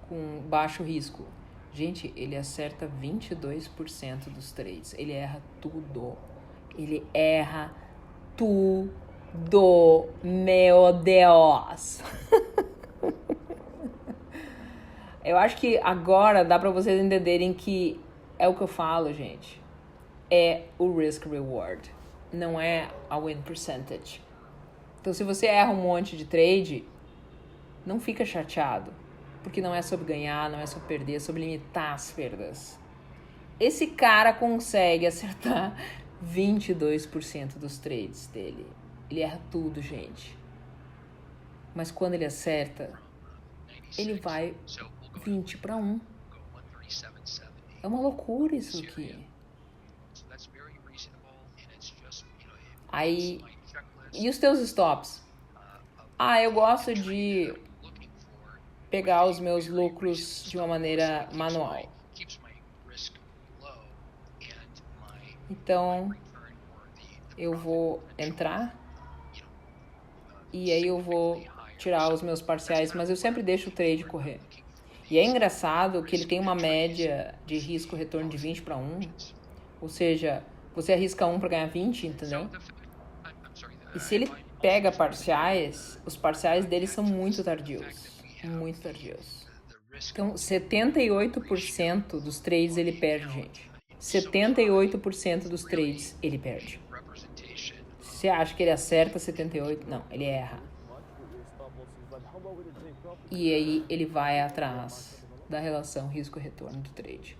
com baixo risco. Gente, ele acerta 22% dos trades. Ele erra tudo. Ele erra tudo. Meu Deus. Eu acho que agora dá pra vocês entenderem que é o que eu falo, gente. É o risk reward. Não é a win percentage. Então, se você erra um monte de trade, não fica chateado. Porque não é sobre ganhar, não é sobre perder, é sobre limitar as perdas. Esse cara consegue acertar 22% dos trades dele. Ele erra tudo, gente. Mas quando ele acerta, ele vai 20-1. É uma loucura isso aqui. Aí, e os teus stops? Eu gosto de pegar os meus lucros de uma maneira manual. Então, eu vou entrar e aí eu vou tirar os meus parciais, mas eu sempre deixo o trade correr. E é engraçado que ele tem uma média de risco-retorno de 20-1, ou seja, você arrisca 1 para ganhar 20, entendeu? E se ele pega parciais, os parciais dele são muito tardios, muito tardios. Então, 78% dos trades ele perde, gente. 78% dos trades ele perde. Você acha que ele acerta 78%? Não, ele erra. E aí ele vai atrás da relação risco-retorno do trade.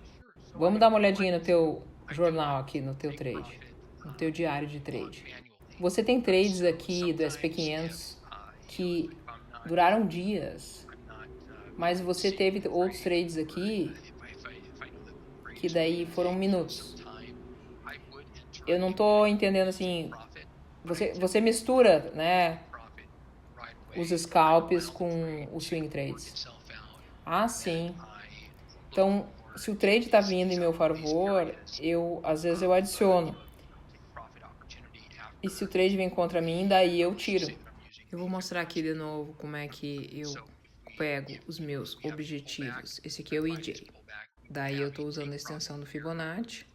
Vamos dar uma olhadinha no teu jornal aqui, no teu trade, no teu diário de trade. Você tem trades aqui do SP500 que duraram dias, mas você teve outros trades aqui que daí foram minutos. Eu não tô entendendo assim, você mistura, né, os scalps com os swing trades. Sim. Então, se o trade tá vindo em meu favor, às vezes eu adiciono. E se o trade vem contra mim, daí eu tiro. Eu vou mostrar aqui de novo como é que eu pego os meus objetivos. Esse aqui é o EJ. Daí eu tô usando a extensão do Fibonacci.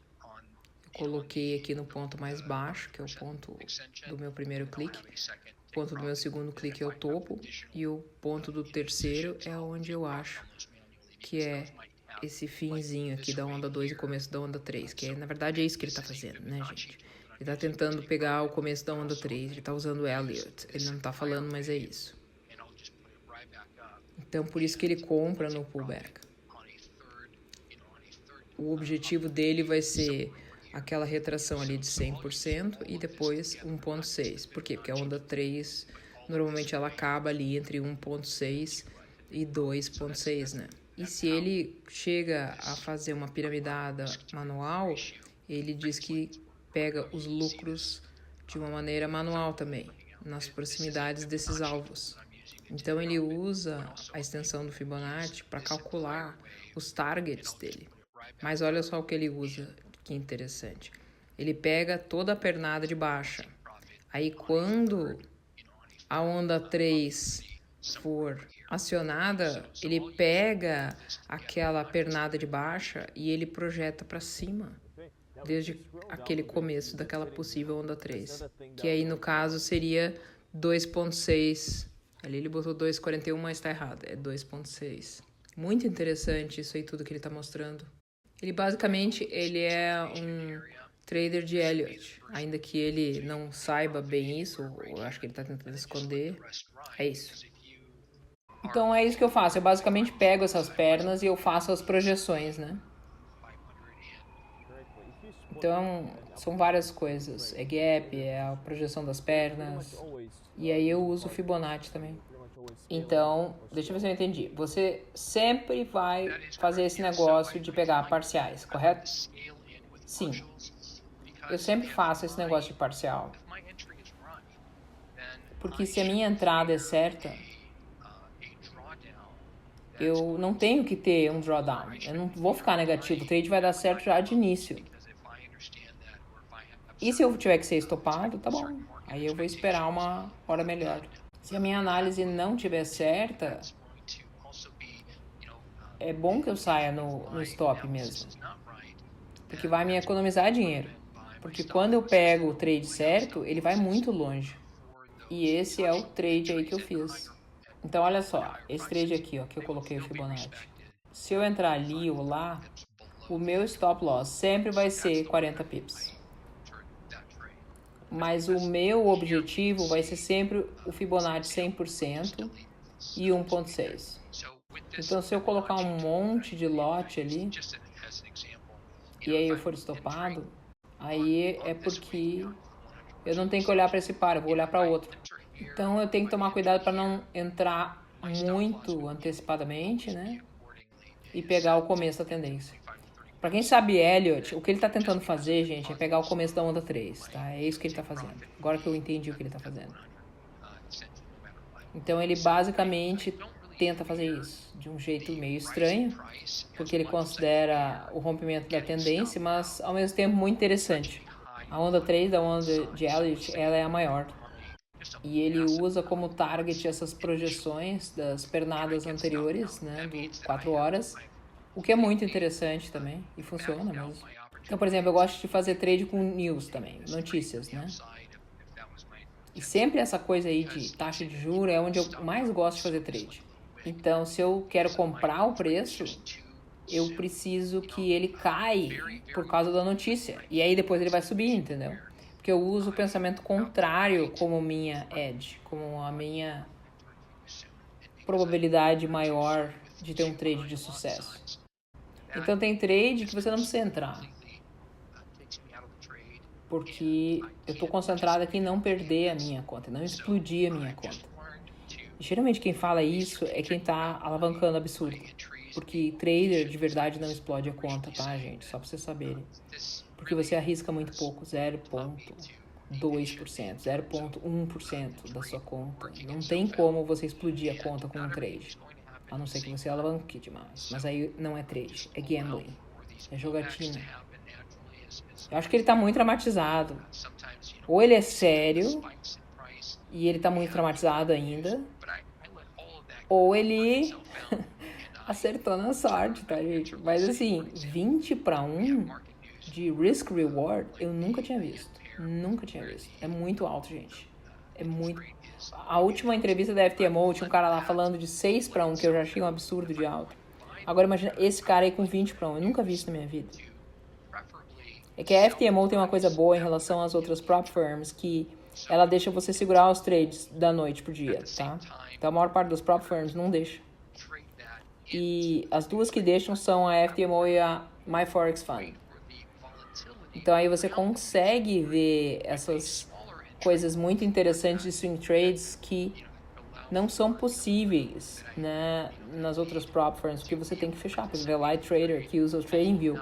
Eu coloquei aqui no ponto mais baixo, que é o ponto do meu primeiro clique. O ponto do meu segundo clique é o topo. E o ponto do terceiro é onde eu acho que é esse finzinho aqui da onda 2 e começo da onda 3. Que na verdade é isso que ele tá fazendo, né, gente? Ele tá tentando pegar o começo da onda 3. Ele tá usando o Elliott. Ele não tá falando, mas é isso. Então, por isso que ele compra no pullback. O objetivo dele vai ser aquela retração ali de 100% e depois 1.6. Por quê? Porque a onda 3, normalmente ela acaba ali entre 1.6 e 2.6, né? E se ele chega a fazer uma piramidada manual, ele diz que pega os lucros de uma maneira manual também, nas proximidades desses alvos. Então ele usa a extensão do Fibonacci para calcular os targets dele. Mas olha só o que ele usa, que interessante. Ele pega toda a pernada de baixa. Aí quando a onda 3 for acionada, ele pega aquela pernada de baixa e ele projeta para cima, desde aquele começo daquela possível onda 3, que aí no caso seria 2.6. Ali ele botou 2.41, mas tá errado, é 2.6. Muito interessante isso aí tudo que ele tá mostrando. Ele basicamente, ele é um trader de Elliott. Ainda que ele não saiba bem isso, eu acho que ele está tentando esconder. É isso. Então é isso que eu faço. Eu basicamente pego essas pernas e eu faço as projeções, né? Então são várias coisas. É gap, é a projeção das pernas. E aí eu uso Fibonacci também. Então, deixa eu ver se eu entendi. Você sempre vai fazer esse negócio de pegar parciais, correto? Sim. Eu sempre faço esse negócio de parcial. Porque se a minha entrada é certa, eu não tenho que ter um drawdown. Eu não vou ficar negativo. O trade vai dar certo já de início. E se eu tiver que ser estopado, tá bom. Aí eu vou esperar uma hora melhor. Se a minha análise não estiver certa, é bom que eu saia no stop mesmo. Porque vai me economizar dinheiro. Porque quando eu pego o trade certo, ele vai muito longe. E esse é o trade aí que eu fiz. Então, olha só. Esse trade aqui, ó, que eu coloquei o Fibonacci. Se eu entrar ali ou lá, o meu stop loss sempre vai ser 40 pips. Mas o meu objetivo vai ser sempre o Fibonacci 100% e 1.6. Então, se eu colocar um monte de lote ali, e aí eu for estopado, aí é porque eu não tenho que olhar para esse par, eu vou olhar para outro. Então, eu tenho que tomar cuidado para não entrar muito antecipadamente, né? E pegar o começo da tendência. Para quem sabe Elliott, o que ele está tentando fazer, gente, é pegar o começo da onda 3, tá? É isso que ele está fazendo. Agora que eu entendi o que ele está fazendo. Então ele basicamente tenta fazer isso de um jeito meio estranho, porque ele considera o rompimento da tendência, mas ao mesmo tempo muito interessante. A onda 3 da onda de Elliott, ela é a maior. E ele usa como target essas projeções das pernadas anteriores, né, do 4 horas, o que é muito interessante também, e funciona mesmo. Então, por exemplo, eu gosto de fazer trade com news também, notícias, né? E sempre essa coisa aí de taxa de juros é onde eu mais gosto de fazer trade. Então, se eu quero comprar o preço, eu preciso que ele caia por causa da notícia. E aí depois ele vai subir, entendeu? Porque eu uso o pensamento contrário como minha edge, como a minha probabilidade maior de ter um trade de sucesso. Então tem trade que você não precisa entrar, porque eu estou concentrado aqui em não perder a minha conta, não explodir a minha conta. E geralmente quem fala isso é quem está alavancando absurdo, porque trader de verdade não explode a conta, tá, gente? Só para vocês saberem. Porque você arrisca muito pouco, 0,2%, 0,1% da sua conta. Não tem como você explodir a conta com um trade, a não ser que você alavanque demais. Mas aí não é trade, é gambling, é jogatina. Eu acho que ele tá muito traumatizado. Ou ele é sério e ele tá muito traumatizado ainda, ou ele acertou na sorte, tá, gente? Mas assim, 20 para 1 de risk reward eu nunca tinha visto. Nunca tinha visto. É muito alto, gente. É muito. A última entrevista da FTMO tinha um cara lá falando de 6 para 1, que eu já achei um absurdo de alto. Agora imagina esse cara aí com 20 para 1. Eu nunca vi isso na minha vida. É que a FTMO tem uma coisa boa em relação às outras prop firms, que ela deixa você segurar os trades da noite pro dia, tá? Então a maior parte das prop firms não deixa. E as duas que deixam são a FTMO e a MyForex Fund. Então aí você consegue ver essas coisas muito interessantes de swing trades que não são possíveis, né, nas outras prop firms, porque você tem que fechar. Por exemplo, a Light Trader, que usa o TradingView,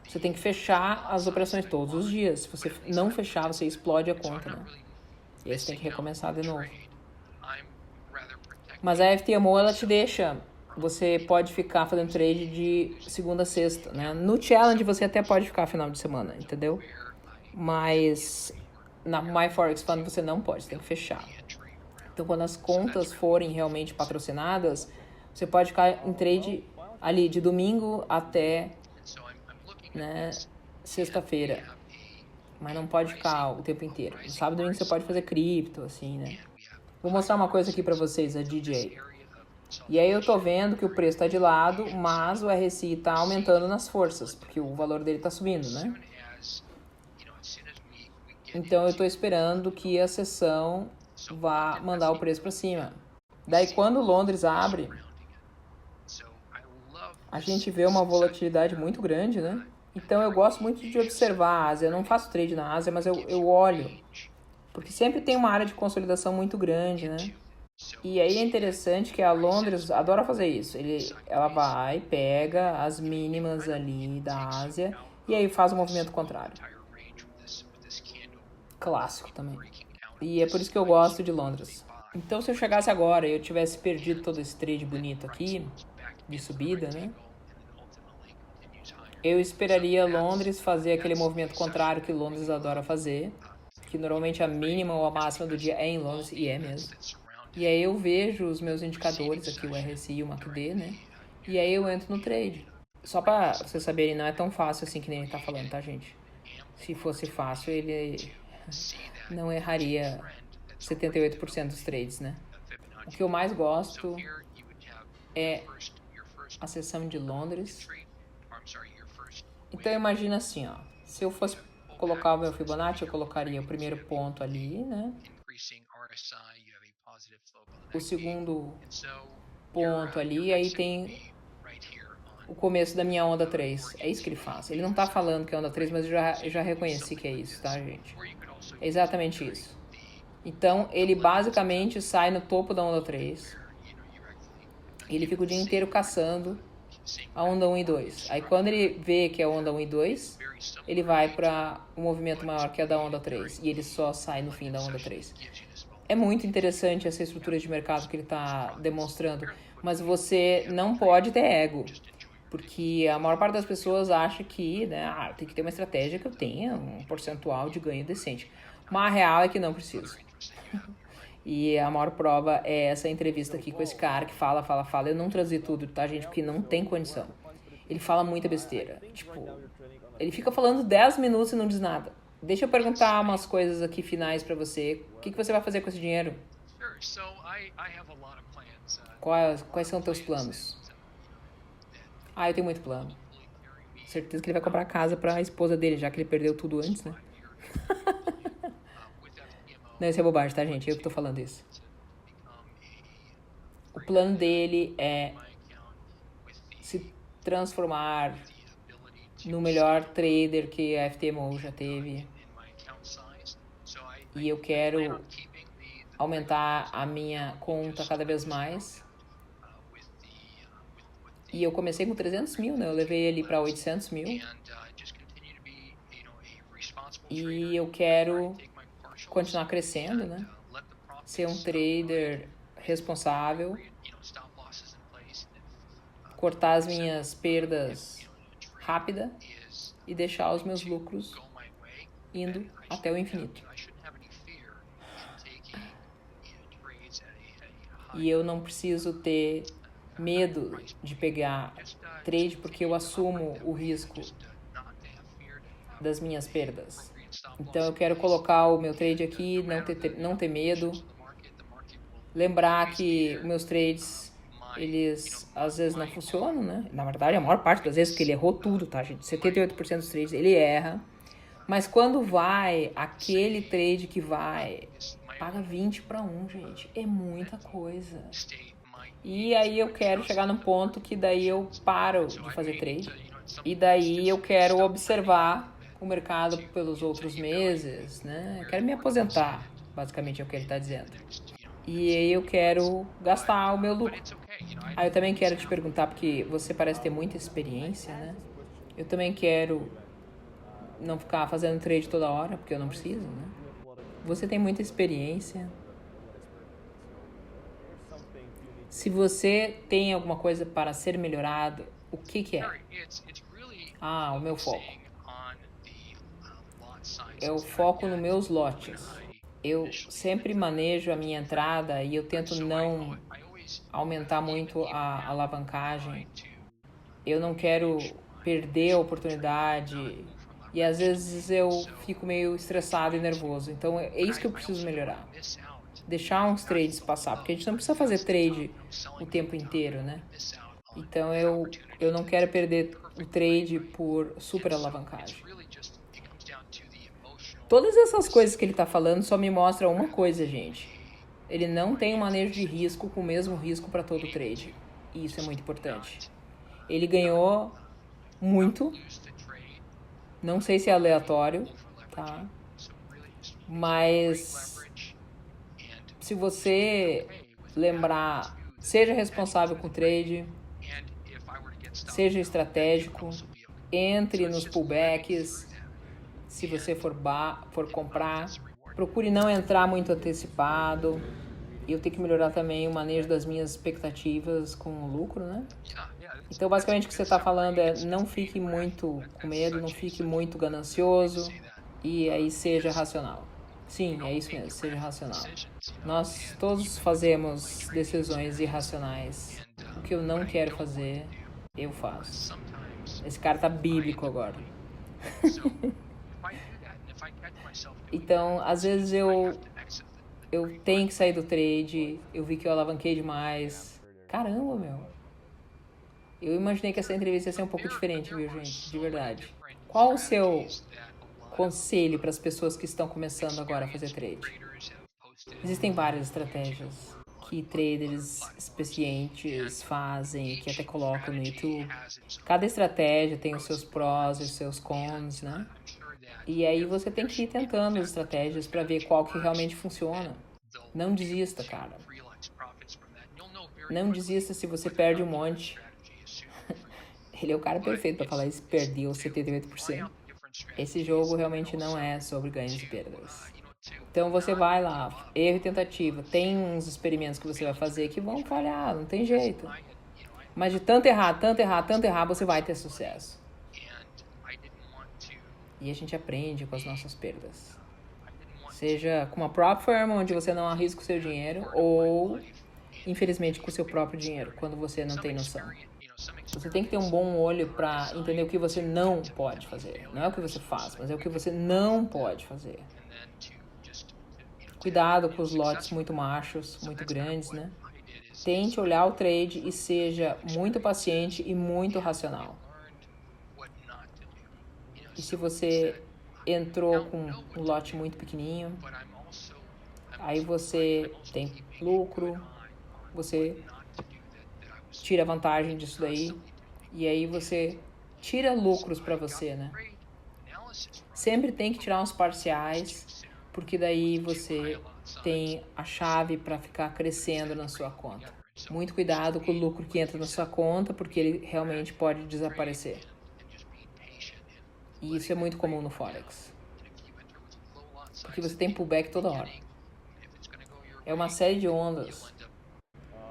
você tem que fechar as operações todos os dias. Se você não fechar, você explode a conta, né? E aí você tem que recomeçar de novo. Mas a FTMO, ela te deixa... Você pode ficar fazendo trade de segunda a sexta, né? No challenge você até pode ficar final de semana, entendeu? Mas na MyForex Fund você não pode, você tem que fechar. Então quando as contas forem realmente patrocinadas, você pode ficar em trade ali de domingo até, né, sexta-feira. Mas não pode ficar o tempo inteiro. No sábado e domingo você pode fazer cripto, assim, né? Vou mostrar uma coisa aqui pra vocês, a DJ. E aí eu tô vendo que o preço tá de lado, mas o RSI tá aumentando nas forças, porque o valor dele tá subindo, né? Então eu estou esperando que a sessão vá mandar o preço para cima. Daí quando Londres abre, a gente vê uma volatilidade muito grande, né? Então eu gosto muito de observar a Ásia. Eu não faço trade na Ásia, mas eu olho. Porque sempre tem uma área de consolidação muito grande, né? E aí é interessante que a Londres adora fazer isso. Ela vai, pega as mínimas ali da Ásia e aí faz o movimento contrário. Clássico também. E é por isso que eu gosto de Londres. Então se eu chegasse agora e eu tivesse perdido todo esse trade bonito aqui, de subida, né? Eu esperaria Londres fazer aquele movimento contrário que Londres adora fazer, que normalmente a mínima ou a máxima do dia é em Londres, e é mesmo. E aí eu vejo os meus indicadores aqui, o RSI e o MACD, né? E aí eu entro no trade. Só pra vocês saberem, não é tão fácil assim que nem ele tá falando, tá, gente? Se fosse fácil, ele não erraria 78% dos trades, né? O que eu mais gosto é a sessão de Londres. Então imagina assim, ó. Se eu fosse colocar o meu Fibonacci, eu colocaria o primeiro ponto ali, né? O segundo ponto ali, aí tem o começo da minha onda 3. É isso que ele faz. Ele não tá falando que é onda 3, mas eu já reconheci que é isso, tá, gente? É exatamente isso. Então, ele basicamente sai no topo da onda 3. E ele fica o dia inteiro caçando a onda 1 e 2. Aí quando ele vê que é a onda 1 e 2, ele vai para um movimento maior que é da onda 3. E ele só sai no fim da onda 3. É muito interessante essa estrutura de mercado que ele está demonstrando. Mas você não pode ter ego. Porque a maior parte das pessoas acha que, né, tem que ter uma estratégia que eu tenha um percentual de ganho decente. Mas a real é que não precisa. E a maior prova é essa entrevista aqui com esse cara que fala. Eu não traduzi tudo, tá, gente? Porque não tem condição. Ele fala muita besteira. Tipo, ele fica falando 10 minutos e não diz nada. Deixa eu perguntar umas coisas aqui finais pra você. O que você vai fazer com esse dinheiro? Quais são os teus planos? Ah, eu tenho muito plano. Certeza que ele vai comprar casa pra esposa dele, já que ele perdeu tudo antes, né? Não, isso é bobagem, tá, gente? Eu que tô falando isso. O plano dele é se transformar no melhor trader que a FTMO já teve. E eu quero aumentar a minha conta cada vez mais. E eu comecei com 300 mil, né? Eu levei ele para 800 mil. E eu quero continuar crescendo, né? Ser um trader responsável. Cortar as minhas perdas rápida e deixar os meus lucros indo até o infinito. E eu não preciso ter medo de pegar trade porque eu assumo o risco das minhas perdas. Então eu quero colocar o meu trade aqui, não ter medo. Lembrar que os meus trades, eles às vezes não funcionam, né? Na verdade, a maior parte das vezes, porque ele errou tudo, tá, gente? 78% dos trades ele erra. Mas quando vai, aquele trade que vai, paga 20 para 1, gente. É muita coisa. E aí eu quero chegar num ponto que daí eu paro de fazer trade. E daí eu quero observar o mercado pelos outros meses, né? Eu quero me aposentar, basicamente é o que ele está dizendo. E aí eu quero gastar o meu lucro. Aí eu também quero te perguntar, porque você parece ter muita experiência, né? Eu também quero não ficar fazendo trade toda hora, porque eu não preciso, né? Você tem muita experiência. Se você tem alguma coisa para ser melhorado, o que é? Ah, o meu foco. É o foco nos meus lotes. Eu sempre manejo a minha entrada e eu tento não aumentar muito a alavancagem. Eu não quero perder a oportunidade e às vezes eu fico meio estressado e nervoso. Então é isso que eu preciso melhorar. Deixar uns trades passar, porque a gente não precisa fazer trade o tempo inteiro, né? Então eu não quero perder o trade por super alavancagem. Todas essas coisas que ele tá falando só me mostram uma coisa, gente. Ele não tem um manejo de risco com o mesmo risco para todo trade. E isso é muito importante. Ele ganhou muito. Não sei se é aleatório, tá? Mas se você lembrar, seja responsável com o trade, seja estratégico, entre nos pullbacks. Se você for comprar, procure não entrar muito antecipado. Eu tenho que melhorar também o manejo das minhas expectativas com o lucro, né? Então, basicamente, o que você está falando é não fique muito com medo, não fique muito ganancioso e aí seja racional. Sim, é isso mesmo, seja racional. Nós todos fazemos decisões irracionais. O que eu não quero fazer, eu faço. Esse cara tá bíblico agora. Então, às vezes eu tenho que sair do trade, eu vi que eu alavanquei demais. Caramba, meu. Eu imaginei que essa entrevista ia ser um pouco diferente, viu, gente? De verdade. Qual o seu conselho para as pessoas que estão começando agora a fazer trade? Existem várias estratégias que traders experientes fazem, que até colocam no YouTube. Cada estratégia tem os seus prós e os seus cons, né? E aí você tem que ir tentando as estratégias para ver qual que realmente funciona. Não desista, cara. Não desista se você perde um monte. Ele é o cara perfeito para falar isso, perdeu 78%. Esse jogo realmente não é sobre ganhos e perdas. Então você vai lá, erro e tentativa. Tem uns experimentos que você vai fazer que vão falhar, não tem jeito. Mas de tanto errar, você vai ter sucesso. E a gente aprende com as nossas perdas. Seja com uma prop firm, onde você não arrisca o seu dinheiro, ou, infelizmente, com o seu próprio dinheiro, quando você não tem noção. Você tem que ter um bom olho para entender o que você não pode fazer. Não é o que você faz, mas é o que você não pode fazer. Cuidado com os lotes muito machos, muito grandes, né? Tente olhar o trade e seja muito paciente e muito racional. E se você entrou com um lote muito pequenininho, aí você tem lucro, você tira vantagem disso daí, e aí você tira lucros para você, né? Sempre tem que tirar uns parciais, porque daí você tem a chave para ficar crescendo na sua conta. Muito cuidado com o lucro que entra na sua conta, porque ele realmente pode desaparecer. E isso é muito comum no Forex. Porque você tem pullback toda hora. É uma série de ondas.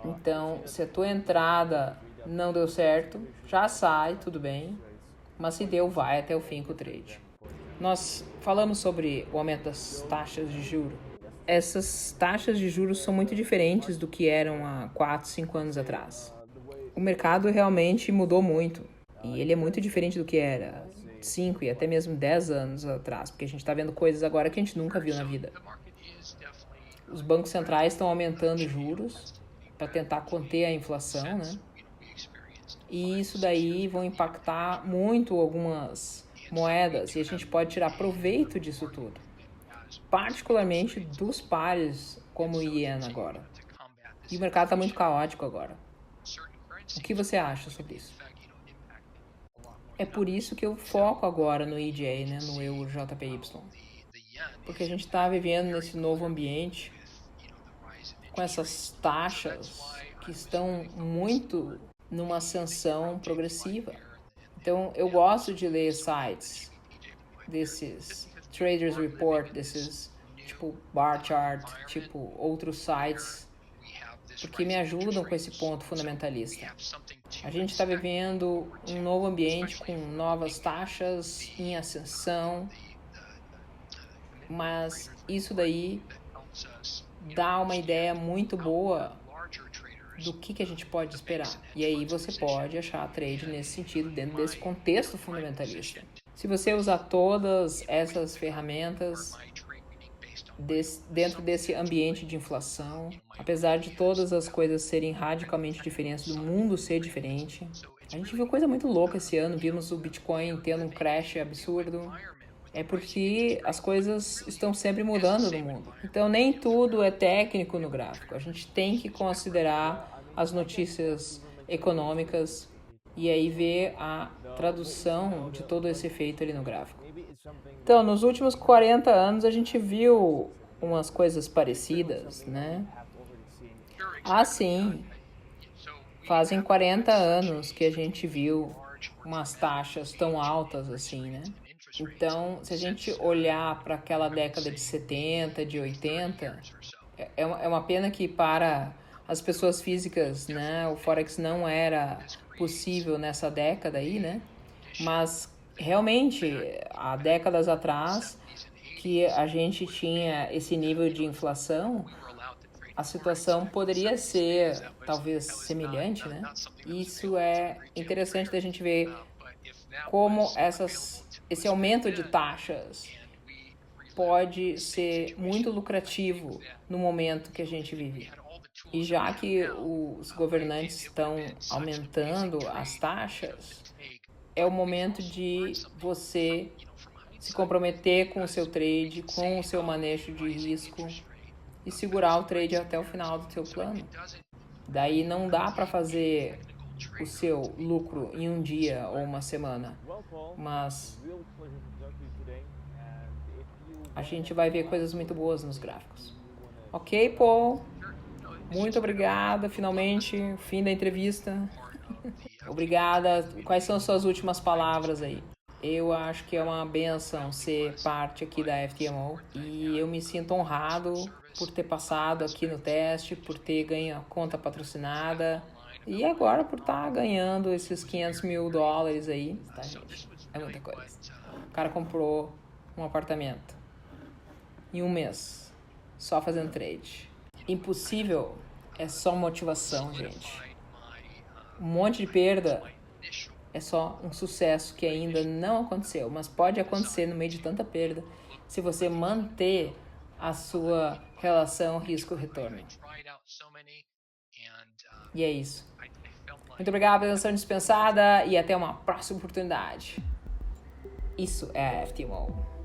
Então, se a tua entrada não deu certo, já sai, tudo bem. Mas se deu, vai até o fim com o trade. Nós falamos sobre o aumento das taxas de juros. Essas taxas de juros são muito diferentes do que eram há 4, 5 anos atrás. O mercado realmente mudou muito. E ele é muito diferente do que era 5 e até mesmo 10 anos atrás, porque a gente está vendo coisas agora que a gente nunca viu na vida. Os bancos centrais estão aumentando juros para tentar conter a inflação, né? E isso daí vão impactar muito algumas moedas e a gente pode tirar proveito disso tudo, particularmente dos pares como o Iena agora. E o mercado está muito caótico agora. O que você acha sobre isso? É por isso que eu foco agora no EJ, né, no Euro JPY. Porque a gente está vivendo nesse novo ambiente com essas taxas que estão muito numa ascensão progressiva. Então, eu gosto de ler sites desses Traders Report, desses tipo Bar Chart, tipo outros sites, porque me ajudam com esse ponto fundamentalista. A gente está vivendo um novo ambiente com novas taxas em ascensão, mas isso daí dá uma ideia muito boa do que a gente pode esperar. E aí você pode achar trade nesse sentido, dentro desse contexto fundamentalista. Se você usar todas essas ferramentas dentro desse ambiente de inflação, apesar de todas as coisas serem radicalmente diferentes, do mundo ser diferente, a gente viu coisa muito louca esse ano, vimos o Bitcoin tendo um crash absurdo, É porque as coisas estão sempre mudando no mundo. Então, nem tudo é técnico no gráfico. A gente tem que considerar as notícias econômicas e aí ver a tradução de todo esse efeito ali no gráfico. Então, nos últimos 40 anos, a gente viu umas coisas parecidas, né? Ah, sim. Fazem 40 anos que a gente viu umas taxas tão altas assim, né? Então, se a gente olhar para aquela década de 70, de 80, é uma pena que para as pessoas físicas, né, o Forex não era possível nessa década aí, né? Mas realmente, há décadas atrás, que a gente tinha esse nível de inflação, a situação poderia ser talvez semelhante, né? Isso é interessante da gente ver como esse aumento de taxas pode ser muito lucrativo no momento que a gente vive. E já que os governantes estão aumentando as taxas, é o momento de você se comprometer com o seu trade, com o seu manejo de risco e segurar o trade até o final do seu plano. Daí não dá para fazer o seu lucro em um dia ou uma semana, mas a gente vai ver coisas muito boas nos gráficos. Ok, Paul? Muito obrigada. Finalmente, fim da entrevista. Obrigada. Quais são as suas últimas palavras aí? Eu acho que é uma benção ser parte aqui da FTMO e eu me sinto honrado por ter passado aqui no teste, por ter ganho a conta patrocinada e agora por estar ganhando esses $500 mil aí, tá, gente? É muita coisa. O cara comprou um apartamento em um mês, só fazendo trade. Impossível é só motivação, gente. Um monte de perda é só um sucesso que ainda não aconteceu, mas pode acontecer no meio de tanta perda se você manter a sua relação risco-retorno. E é isso. Muito obrigado pela atenção dispensada e até uma próxima oportunidade. Isso é a FTMO.